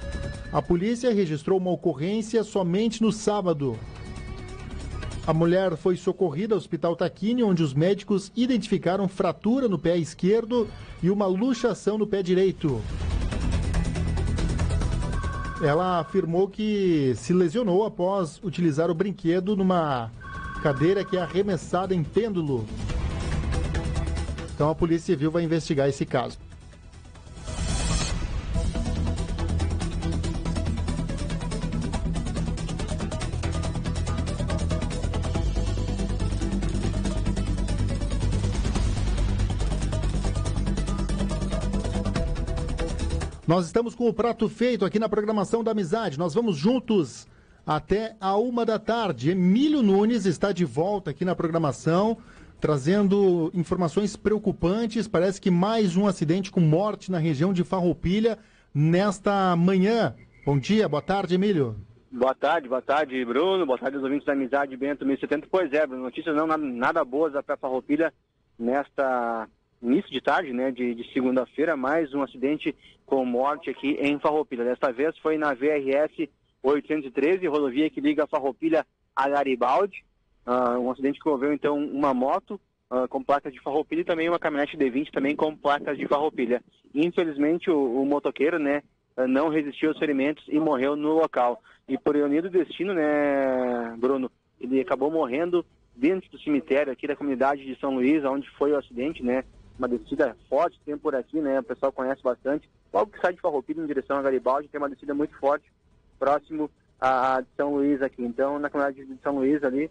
A polícia registrou uma ocorrência somente no sábado. A mulher foi socorrida ao Hospital Tacchini, onde os médicos identificaram fratura no pé esquerdo e uma luxação no pé direito. Ela afirmou que se lesionou após utilizar o brinquedo numa cadeira que é arremessada em pêndulo. Então a Polícia Civil vai investigar esse caso. Nós estamos com o prato feito aqui na programação da Amizade. Nós vamos juntos até a 1 da tarde. Emílio Nunes está de volta aqui na programação, trazendo informações preocupantes. Parece que mais um acidente com morte na região de Farroupilha nesta manhã. Bom dia, boa tarde, Emílio. Boa tarde, Bruno. Boa tarde aos ouvintes da Amizade Bento 1070. Pois é, Bruno, notícias não nada boas para Farroupilha nesta início de tarde, né, de segunda-feira, mais um acidente com morte aqui em Farroupilha. Desta vez foi na VRS 813, rodovia que liga Farroupilha a Garibaldi. Um acidente que envolveu, então, uma moto com placas de Farroupilha e também uma caminhonete D20 também com placas de Farroupilha. Infelizmente, o motoqueiro, né, não resistiu aos ferimentos e morreu no local. E por ironia do destino, né, Bruno, ele acabou morrendo dentro do cemitério aqui da comunidade de São Luís, onde foi o acidente, né? Uma descida forte, tem por aqui, né? O pessoal conhece bastante. Logo que sai de Farroupilha em direção a Garibaldi, tem uma descida muito forte, próximo a de São Luís aqui. Então, na comunidade de São Luís ali,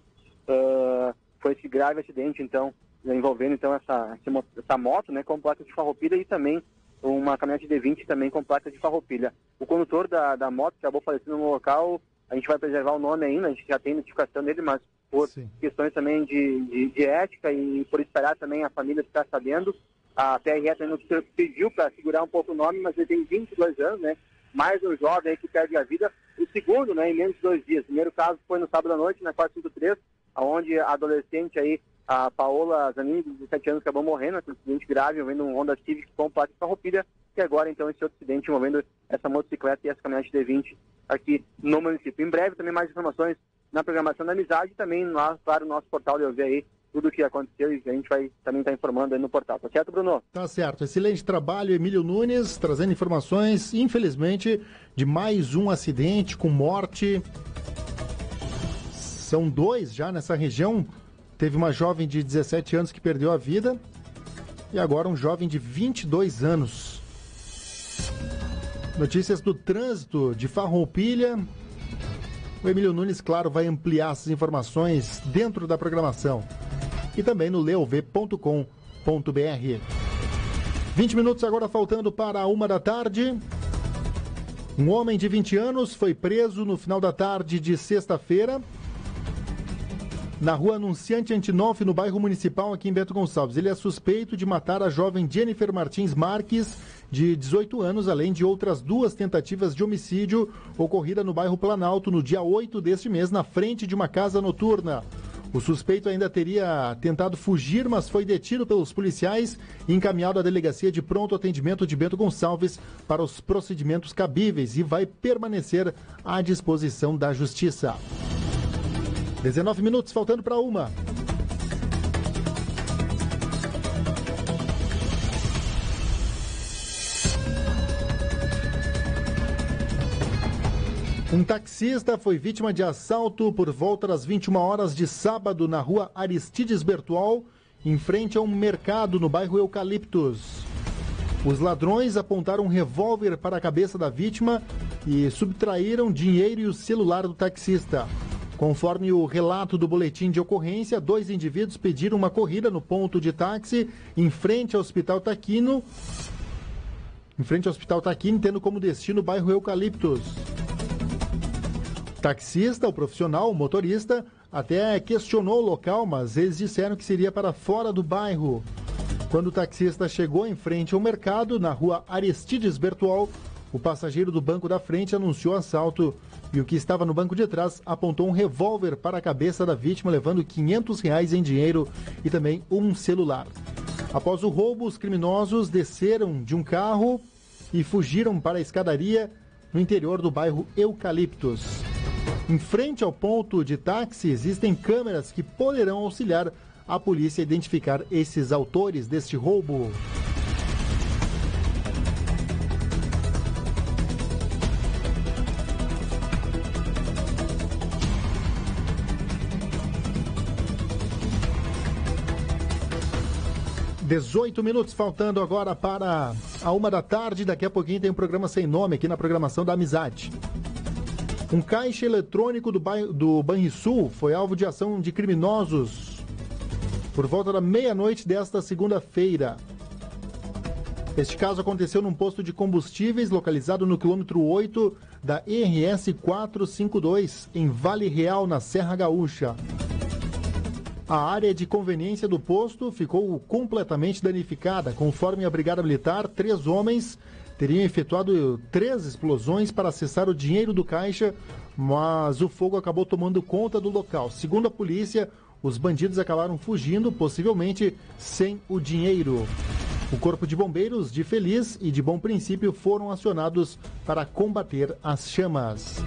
foi esse grave acidente, então, envolvendo então essa moto, né, com placa de Farroupilha e também uma caminhonete D20 também com placa de Farroupilha. O condutor da moto acabou falecendo no local, a gente vai preservar o nome ainda, a gente já tem notificação dele, mas por questões também de ética e por esperar também a família ficar sabendo, a PRE também nos pediu para segurar um pouco o nome, mas ele tem 22 anos, né, mais um jovem aí que perde a vida. O segundo, né, em menos de 2 dias. O primeiro caso foi no sábado à noite, na 453, onde a adolescente aí, a Paola Zanini, de 17 anos, acabou morrendo, um acidente grave, envolvendo um Honda Civic com placa de Farroupilha, e agora, então, esse outro acidente envolvendo essa motocicleta e essa caminhonete D20 aqui no município. Em breve, também mais informações na programação da Amizade, e também, claro, no nosso portal de ouvir aí tudo o que aconteceu, e a gente vai também estar informando aí no portal. Tá certo, Bruno? Tá certo. Excelente trabalho, Emílio Nunes, trazendo informações, infelizmente, de mais um acidente com morte. São 2 já nessa região. Teve uma jovem de 17 anos que perdeu a vida e agora um jovem de 22 anos. Notícias do trânsito de Farroupilha. O Emílio Nunes, claro, vai ampliar essas informações dentro da programação e também no leov.com.br. 20 minutos agora faltando para 1 da tarde. Um homem de 20 anos foi preso no final da tarde de sexta-feira na rua Anunciante Antinolfi, no bairro Municipal, aqui em Bento Gonçalves. Ele é suspeito de matar a jovem Jennifer Martins Marques, de 18 anos, além de outras 2 tentativas de homicídio ocorrida no bairro Planalto no dia 8 deste mês, na frente de uma casa noturna. O suspeito ainda teria tentado fugir, mas foi detido pelos policiais e encaminhado à Delegacia de Pronto Atendimento de Bento Gonçalves para os procedimentos cabíveis e vai permanecer à disposição da Justiça. 19 minutos, faltando para 1. Um taxista foi vítima de assalto por volta das 21 horas de sábado na rua Aristides Bertual, em frente a um mercado no bairro Eucaliptos. Os ladrões apontaram um revólver para a cabeça da vítima e subtraíram dinheiro e o celular do taxista. Conforme o relato do boletim de ocorrência, 2 indivíduos pediram uma corrida no ponto de táxi em frente ao Hospital Taquino, tendo como destino o bairro Eucaliptos. O taxista, o profissional, o motorista, até questionou o local, mas eles disseram que seria para fora do bairro. Quando o taxista chegou em frente ao mercado, na rua Aristides Bertual, o passageiro do banco da frente anunciou assalto e o que estava no banco de trás apontou um revólver para a cabeça da vítima, levando R$500 em dinheiro e também um celular. Após o roubo, os criminosos desceram de um carro e fugiram para a escadaria no interior do bairro Eucaliptos. Em frente ao ponto de táxi, existem câmeras que poderão auxiliar a polícia a identificar esses autores deste roubo. (18 minutos faltando agora para a 1 da tarde. Daqui a pouquinho tem um programa sem nome aqui na programação da Amizade. Um caixa eletrônico do Banrisul foi alvo de ação de criminosos por volta da meia-noite desta segunda-feira. Este caso aconteceu num posto de combustíveis localizado no quilômetro 8 da RS 452, em Vale Real, na Serra Gaúcha. A área de conveniência do posto ficou completamente danificada. Conforme a Brigada Militar, 3 homens teriam efetuado 3 explosões para acessar o dinheiro do caixa, mas o fogo acabou tomando conta do local. Segundo a polícia, os bandidos acabaram fugindo, possivelmente sem o dinheiro. O Corpo de Bombeiros de Feliz e de Bom Princípio foram acionados para combater as chamas.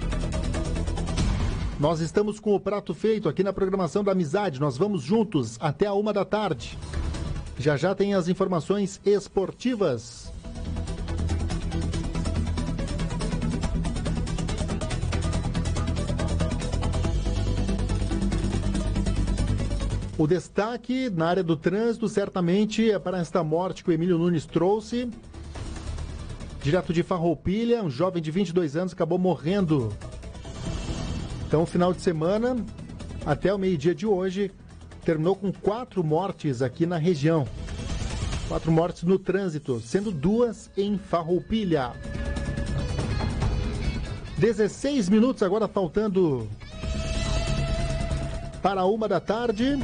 Nós estamos com o prato feito aqui na programação da Amizade. Nós vamos juntos até a 1 da tarde. Já já tem as informações esportivas. O destaque na área do trânsito certamente é para esta morte que o Emílio Nunes trouxe. Direto de Farroupilha, um jovem de 22 anos acabou morrendo. Então, o final de semana, até o meio-dia de hoje, terminou com 4 mortes aqui na região. 4 mortes no trânsito, sendo 2 em Farroupilha. 16 minutos agora faltando para 1 da tarde.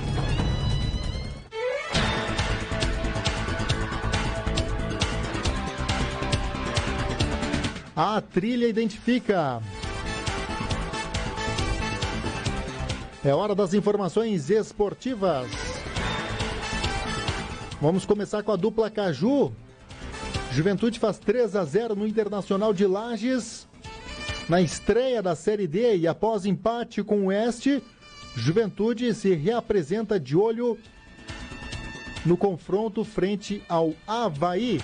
A trilha identifica. É hora das informações esportivas. Vamos começar com a dupla Caju. Juventude faz 3-0 no Internacional de Lages. Na estreia da Série D e após empate com o Oeste, Juventude se reapresenta de olho no confronto frente ao Avaí.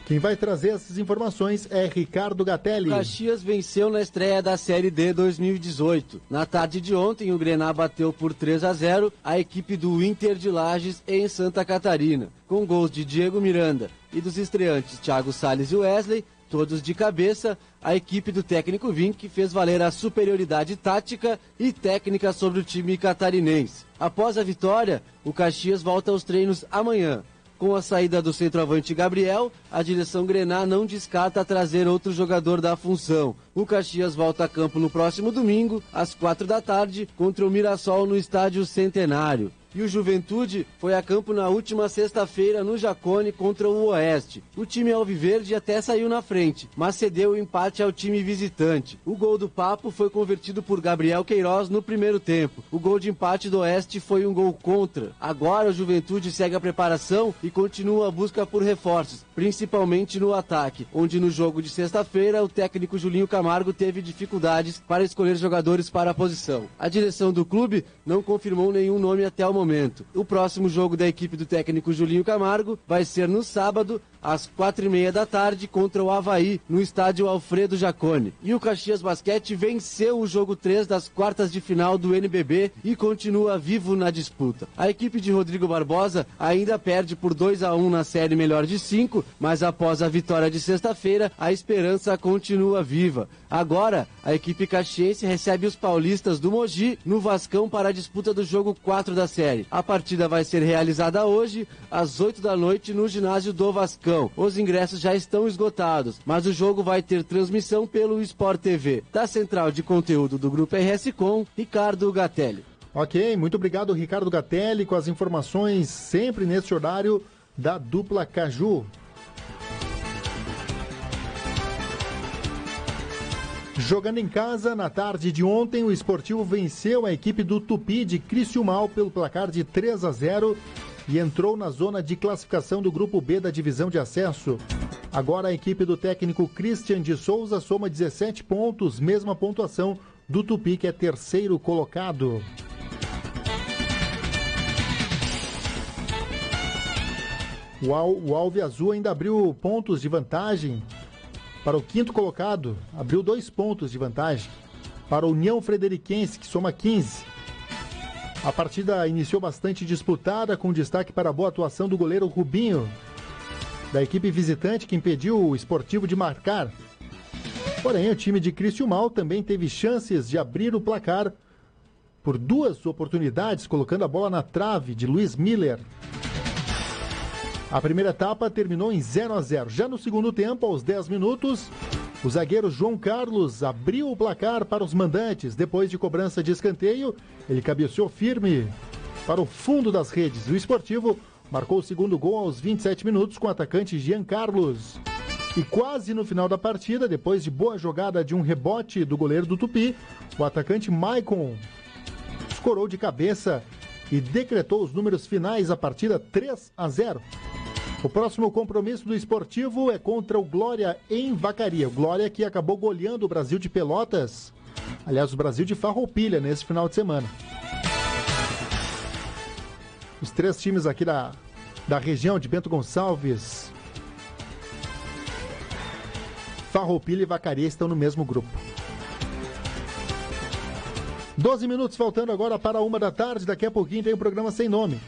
Quem vai trazer essas informações é Ricardo Gatelli. O Caxias venceu na estreia da Série D 2018. Na tarde de ontem, o Grená bateu por 3-0 a equipe do Inter de Lages em Santa Catarina, com gols de Diego Miranda e dos estreantes Thiago Salles e Wesley, todos de cabeça. A equipe do técnico Vinck fez valer a superioridade tática e técnica sobre o time catarinense. Após a vitória, o Caxias volta aos treinos amanhã. Com a saída do centroavante Gabriel, a direção Grená não descarta trazer outro jogador da função. O Caxias volta a campo no próximo domingo, às 4 da tarde, contra o Mirassol no Estádio Centenário. E o Juventude foi a campo na última sexta-feira no Jacone contra o Oeste. O time alviverde até saiu na frente, mas cedeu o empate ao time visitante. O gol do Papo foi convertido por Gabriel Queiroz no primeiro tempo. O gol de empate do Oeste foi um gol contra. Agora o Juventude segue a preparação e continua a busca por reforços, principalmente no ataque, onde no jogo de sexta-feira o técnico Julinho Camargo teve dificuldades para escolher jogadores para a posição. A direção do clube não confirmou nenhum nome até o momento. O próximo jogo da equipe do técnico Julinho Camargo vai ser no sábado, às 4h30 da tarde, contra o Avaí, no estádio Alfredo Jacone. E o Caxias Basquete venceu o jogo 3 das quartas de final do NBB e continua vivo na disputa. A equipe de Rodrigo Barbosa ainda perde por 2-1 na série melhor de 5, mas após a vitória de sexta-feira, a esperança continua viva. Agora, a equipe caxiense recebe os paulistas do Mogi no Vascão para a disputa do jogo 4 da série. A partida vai ser realizada hoje, às 8 da noite, no ginásio do Vascão. Os ingressos já estão esgotados, mas o jogo vai ter transmissão pelo Sport TV. Da central de conteúdo do Grupo RS Com, Ricardo Gatelli. Ok, muito obrigado, Ricardo Gatelli, com as informações sempre nesse horário da dupla Caju. Jogando em casa, na tarde de ontem, o Esportivo venceu a equipe do Tupi de Criciúmal pelo placar de 3-0 e entrou na zona de classificação do Grupo B da divisão de acesso. Agora a equipe do técnico Christian de Souza soma 17 pontos, mesma pontuação do Tupi, que é terceiro colocado. O Alve Azul ainda abriu pontos de vantagem para o quinto colocado, abriu 2 pontos de vantagem para a União Frederiquense, que soma 15. A partida iniciou bastante disputada, com destaque para a boa atuação do goleiro Rubinho, da equipe visitante, que impediu o Esportivo de marcar. Porém, o time de Criciúmal também teve chances de abrir o placar por 2 oportunidades, colocando a bola na trave de Luiz Miller. A primeira etapa terminou em 0-0. Já no segundo tempo, aos 10 minutos, o zagueiro João Carlos abriu o placar para os mandantes. Depois de cobrança de escanteio, ele cabeceou firme para o fundo das redes. O Esportivo marcou o segundo gol aos 27 minutos com o atacante Jean Carlos. E quase no final da partida, depois de boa jogada de um rebote do goleiro do Tupi, o atacante Maicon escorou de cabeça e decretou os números finais da partida 3-0. O próximo compromisso do Esportivo é contra o Glória em Vacaria. O Glória que acabou goleando o Brasil de Pelotas. Aliás, o Brasil de Farroupilha nesse final de semana. Os 3 times aqui da região de Bento Gonçalves, Farroupilha e Vacaria estão no mesmo grupo. 12 minutos faltando agora para 1 da tarde. Daqui a pouquinho tem o programa Sem Nome.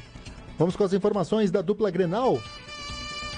Vamos com as informações da dupla Grenal.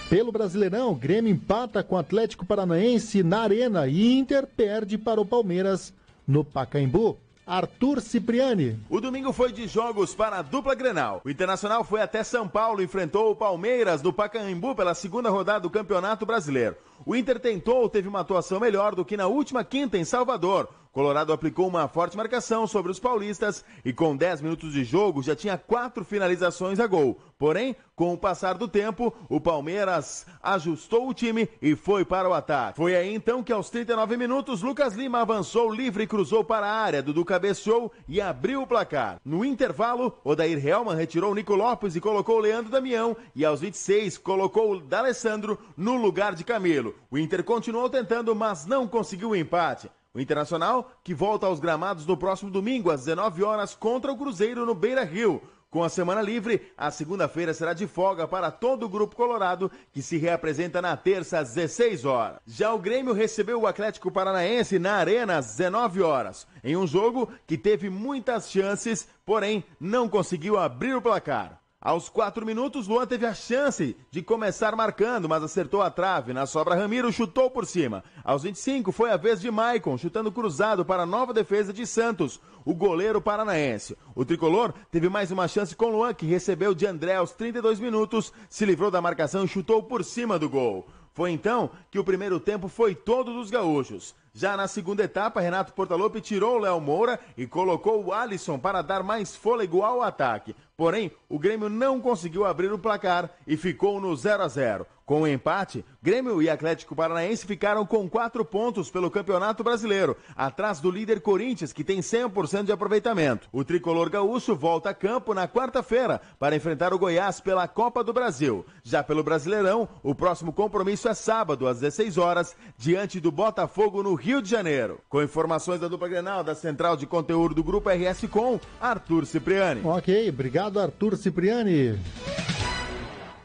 Pelo Brasileirão, Grêmio empata com o Atlético Paranaense na Arena e Inter perde para o Palmeiras no Pacaembu. Arthur Cipriani. O domingo foi de jogos para a dupla Grenal. O Internacional foi até São Paulo e enfrentou o Palmeiras no Pacaembu pela segunda rodada do Campeonato Brasileiro. O Inter teve uma atuação melhor do que na última quinta em Salvador. Colorado aplicou uma forte marcação sobre os paulistas e com 10 minutos de jogo já tinha 4 finalizações a gol. Porém, com o passar do tempo, o Palmeiras ajustou o time e foi para o ataque. Foi aí então que aos 39 minutos, Lucas Lima avançou livre e cruzou para a área. Dudu cabeceou e abriu o placar. No intervalo, Odair Hellmann retirou o Nico Lopes e colocou o Leandro Damião. E aos 26, colocou o D'Alessandro no lugar de Camilo. O Inter continuou tentando, mas não conseguiu o empate. O Internacional, que volta aos gramados no próximo domingo, às 19 horas, contra o Cruzeiro no Beira-Rio. Com a semana livre, a segunda-feira será de folga para todo o Grupo Colorado, que se reapresenta na terça às 16 horas. Já o Grêmio recebeu o Atlético Paranaense na Arena às 19 horas, em um jogo que teve muitas chances, porém não conseguiu abrir o placar. Aos 4 minutos, Luan teve a chance de começar marcando, mas acertou a trave. Na sobra, Ramiro chutou por cima. Aos 25, foi a vez de Maicon, chutando cruzado para a nova defesa de Santos, o goleiro paranaense. O tricolor teve mais uma chance com Luan, que recebeu de André aos 32 minutos, se livrou da marcação e chutou por cima do gol. Foi então que o primeiro tempo foi todo dos gaúchos. Já na segunda etapa, Renato Portaluppi tirou o Léo Moura e colocou o Alisson para dar mais fôlego ao ataque. Porém, o Grêmio não conseguiu abrir o placar e ficou no 0-0. Com o empate, Grêmio e Atlético Paranaense ficaram com 4 pontos pelo Campeonato Brasileiro, atrás do líder Corinthians, que tem 100% de aproveitamento. O tricolor gaúcho volta a campo na quarta-feira para enfrentar o Goiás pela Copa do Brasil. Já pelo Brasileirão, o próximo compromisso é sábado, às 16 horas, diante do Botafogo no Rio de Janeiro. Com informações da dupla Grenal, da Central de Conteúdo do Grupo RS Com, Arthur Cipriani. Ok, obrigado Arthur Cipriani.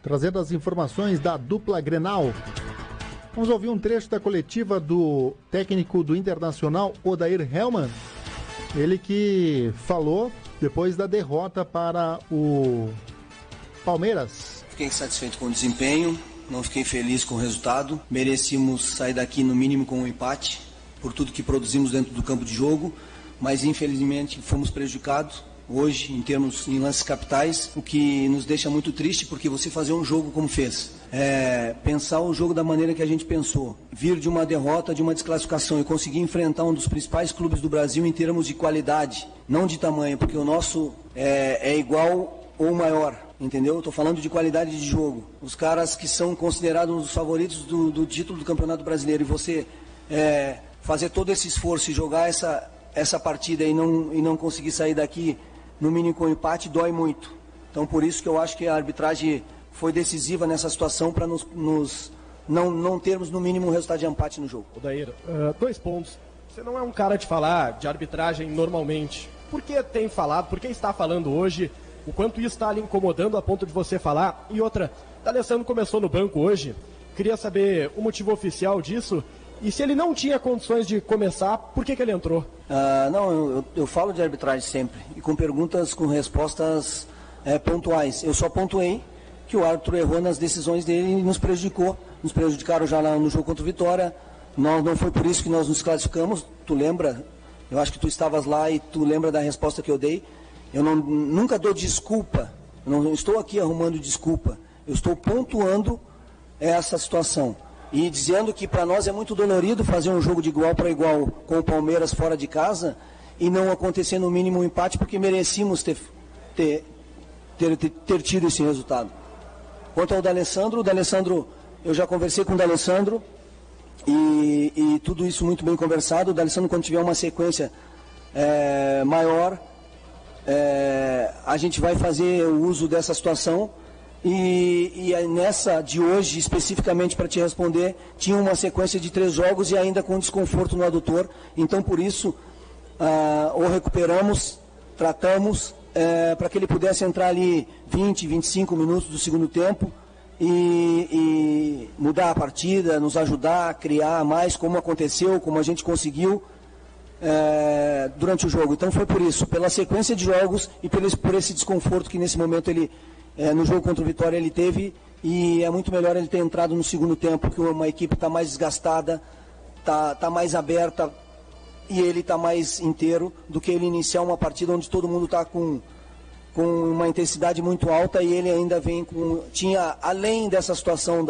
Trazendo as informações da dupla Grenal. Vamos ouvir um trecho da coletiva do técnico do Internacional, Odair Hellmann. Ele que falou depois da derrota para o Palmeiras. Fiquei insatisfeito com o desempenho, não fiquei feliz com o resultado. Merecíamos sair daqui no mínimo com um empate, por tudo que produzimos dentro do campo de jogo, mas infelizmente fomos prejudicados hoje em lances capitais, o que nos deixa muito triste, porque você fazer um jogo como fez, pensar o jogo da maneira que a gente pensou, vir de uma derrota, de uma desclassificação e conseguir enfrentar um dos principais clubes do Brasil em termos de qualidade, não de tamanho, porque o nosso é igual ou maior, entendeu? Estou falando de qualidade de jogo. Os caras que são considerados os favoritos do título do Campeonato Brasileiro, e você fazer todo esse esforço e jogar essa partida e não conseguir sair daqui no mínimo com empate, dói muito. Então, por isso que eu acho que a arbitragem foi decisiva nessa situação para não termos no mínimo um resultado de empate no jogo. Odair, 2 pontos. Você não é um cara de falar de arbitragem normalmente. Por que tem falado, por que está falando hoje, o quanto isso está lhe incomodando a ponto de você falar? E outra, o D'Alessandro começou no banco hoje, queria saber o motivo oficial disso. E se ele não tinha condições de começar, por que ele entrou? Eu falo de arbitragem sempre, e com perguntas, com respostas pontuais. Eu só pontuei que o árbitro errou nas decisões dele e nos prejudicou. Nos prejudicaram já lá no jogo contra o Vitória. Não foi por isso que nós nos classificamos. Tu lembra? Eu acho que tu estavas lá e tu lembra da resposta que eu dei. Eu nunca dou desculpa. Eu não estou aqui arrumando desculpa. Eu estou pontuando essa situação. E dizendo que para nós é muito dolorido fazer um jogo de igual para igual com o Palmeiras fora de casa e não acontecer no mínimo um empate, porque merecíamos ter tido esse resultado. Quanto ao D'Alessandro, eu já conversei com o D'Alessandro e tudo isso muito bem conversado. O D'Alessandro, quando tiver uma sequência maior, a gente vai fazer o uso dessa situação. E nessa de hoje, especificamente para te responder, tinha uma sequência de 3 jogos e ainda com desconforto no adutor. Então, por isso, o recuperamos, tratamos, para que ele pudesse entrar ali 20, 25 minutos do segundo tempo e mudar a partida, nos ajudar a criar mais, como aconteceu, como a gente conseguiu. durante o jogo. Então foi por isso, pela sequência de jogos e por esse desconforto que nesse momento ele, no jogo contra o Vitória ele teve, e é muito melhor ele ter entrado no segundo tempo, porque uma equipe está mais desgastada, está mais aberta e ele está mais inteiro, do que ele iniciar uma partida onde todo mundo está com uma intensidade muito alta e ele ainda vem tinha, além dessa situação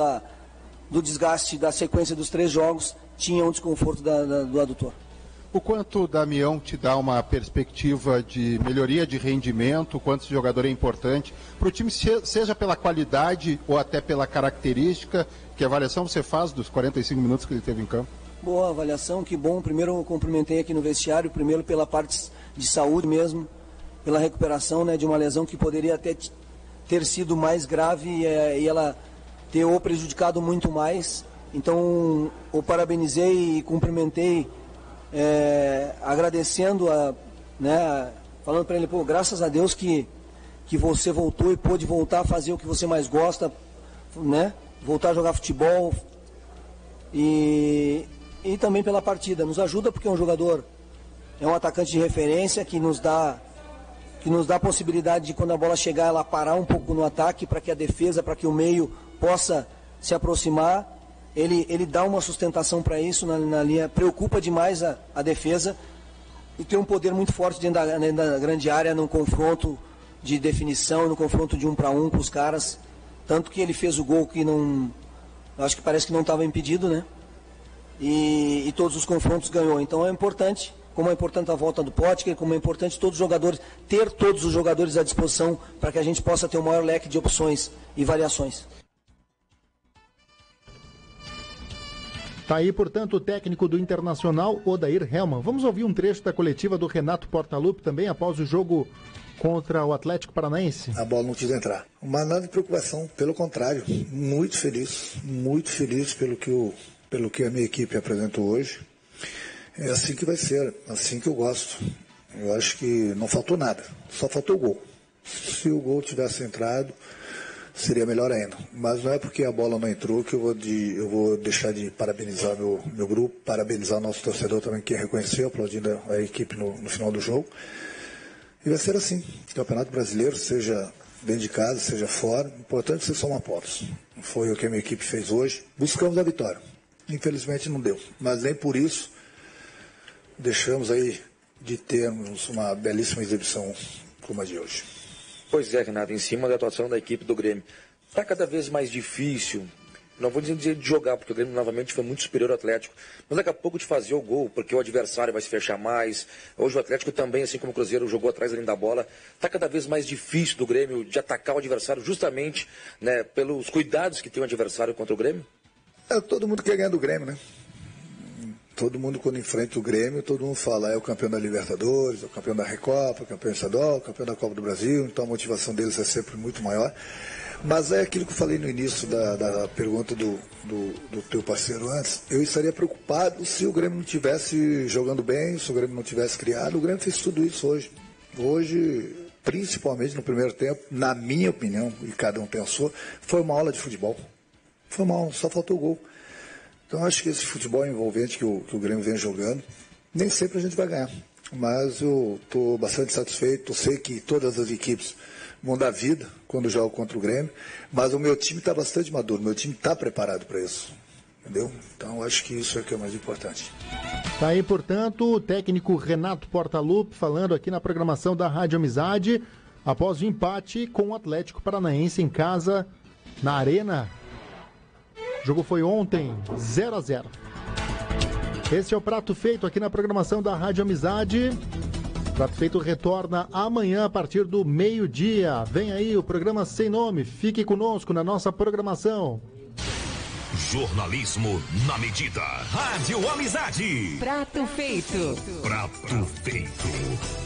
do desgaste da sequência dos 3 jogos, tinha um desconforto do adutor. O quanto o Damião te dá uma perspectiva de melhoria de rendimento, o quanto esse jogador é importante para o time, seja pela qualidade ou até pela característica? Que avaliação você faz dos 45 minutos que ele teve em campo? Boa avaliação, que bom. Primeiro eu cumprimentei aqui no vestiário, primeiro pela parte de saúde mesmo, pela recuperação, né, de uma lesão que poderia até ter sido mais grave e ela ter o prejudicado muito mais. Então o parabenizei e cumprimentei, agradecendo, falando para ele, pô, graças a Deus que você voltou e pôde voltar a fazer o que você mais gosta, né? Voltar a jogar futebol e também pela partida. Nos ajuda porque é um jogador, é um atacante de referência que nos dá a possibilidade de, quando a bola chegar, ela parar um pouco no ataque, para que a defesa, para que o meio possa se aproximar. Ele dá uma sustentação para isso na linha, preocupa demais a defesa e tem um poder muito forte dentro da grande área, num confronto de definição, no confronto de 1 para 1 com os caras. Tanto que ele fez o gol que não, acho que parece que não estava impedido, né? E todos os confrontos ganhou. Então é importante, como é importante a volta do Potker, como é importante ter todos os jogadores à disposição, para que a gente possa ter o maior leque de opções e variações. Tá aí, portanto, o técnico do Internacional, Odair Hellmann. Vamos ouvir um trecho da coletiva do Renato Portaluppi também, após o jogo contra o Atlético Paranaense. A bola não quis entrar. Mas nada de preocupação, pelo contrário, muito feliz pelo que a minha equipe apresentou hoje. É assim que vai ser, assim que eu gosto. Eu acho que não faltou nada, só faltou o gol. Se o gol tivesse entrado, seria melhor ainda. Mas não é porque a bola não entrou que eu vou deixar de parabenizar meu grupo, parabenizar o nosso torcedor também, que reconheceu, aplaudindo a equipe no final do jogo. E vai ser assim. Campeonato Brasileiro, seja dentro de casa, seja fora, o importante é que você soma pontos. Foi o que a minha equipe fez hoje. Buscamos a vitória. Infelizmente não deu. Mas nem por isso deixamos aí de termos uma belíssima exibição como a de hoje. Pois é, Renato, em cima da atuação da equipe do Grêmio. Está cada vez mais difícil, não vou dizer de jogar, porque o Grêmio novamente foi muito superior ao Atlético, mas daqui a pouco de fazer o gol, porque o adversário vai se fechar mais. Hoje o Atlético também, assim como o Cruzeiro, jogou atrás ali da bola. Está cada vez mais difícil do Grêmio de atacar o adversário, justamente, né, pelos cuidados que tem o adversário contra o Grêmio? Todo mundo quer ganhar do Grêmio, né? Todo mundo, quando enfrenta o Grêmio, todo mundo fala, é o campeão da Libertadores, é o campeão da Recopa, o campeão estadual, o campeão da Copa do Brasil, então a motivação deles é sempre muito maior. Mas é aquilo que eu falei no início da pergunta do teu parceiro antes, eu estaria preocupado se o Grêmio não estivesse jogando bem, se o Grêmio não tivesse criado. O Grêmio fez tudo isso hoje. Hoje, principalmente no primeiro tempo, na minha opinião, e cada um pensou, foi uma aula de futebol. Foi mal, só faltou o gol. Então acho que esse futebol envolvente que o Grêmio vem jogando, nem sempre a gente vai ganhar. Mas eu estou bastante satisfeito, eu sei que todas as equipes vão dar vida quando jogam contra o Grêmio, mas o meu time está bastante maduro, o meu time está preparado para isso. Entendeu? Então acho que isso é o que é mais importante. Tá aí, portanto, o técnico Renato Portaluppi falando aqui na programação da Rádio Amizade, após o empate com o Atlético Paranaense em casa, na Arena. O jogo foi ontem, 0-0. Esse é o Prato Feito aqui na programação da Rádio Amizade. Prato Feito retorna amanhã a partir do meio-dia. Vem aí o programa Sem Nome. Fique conosco na nossa programação. Jornalismo na medida. Rádio Amizade. Prato Feito. Prato Feito.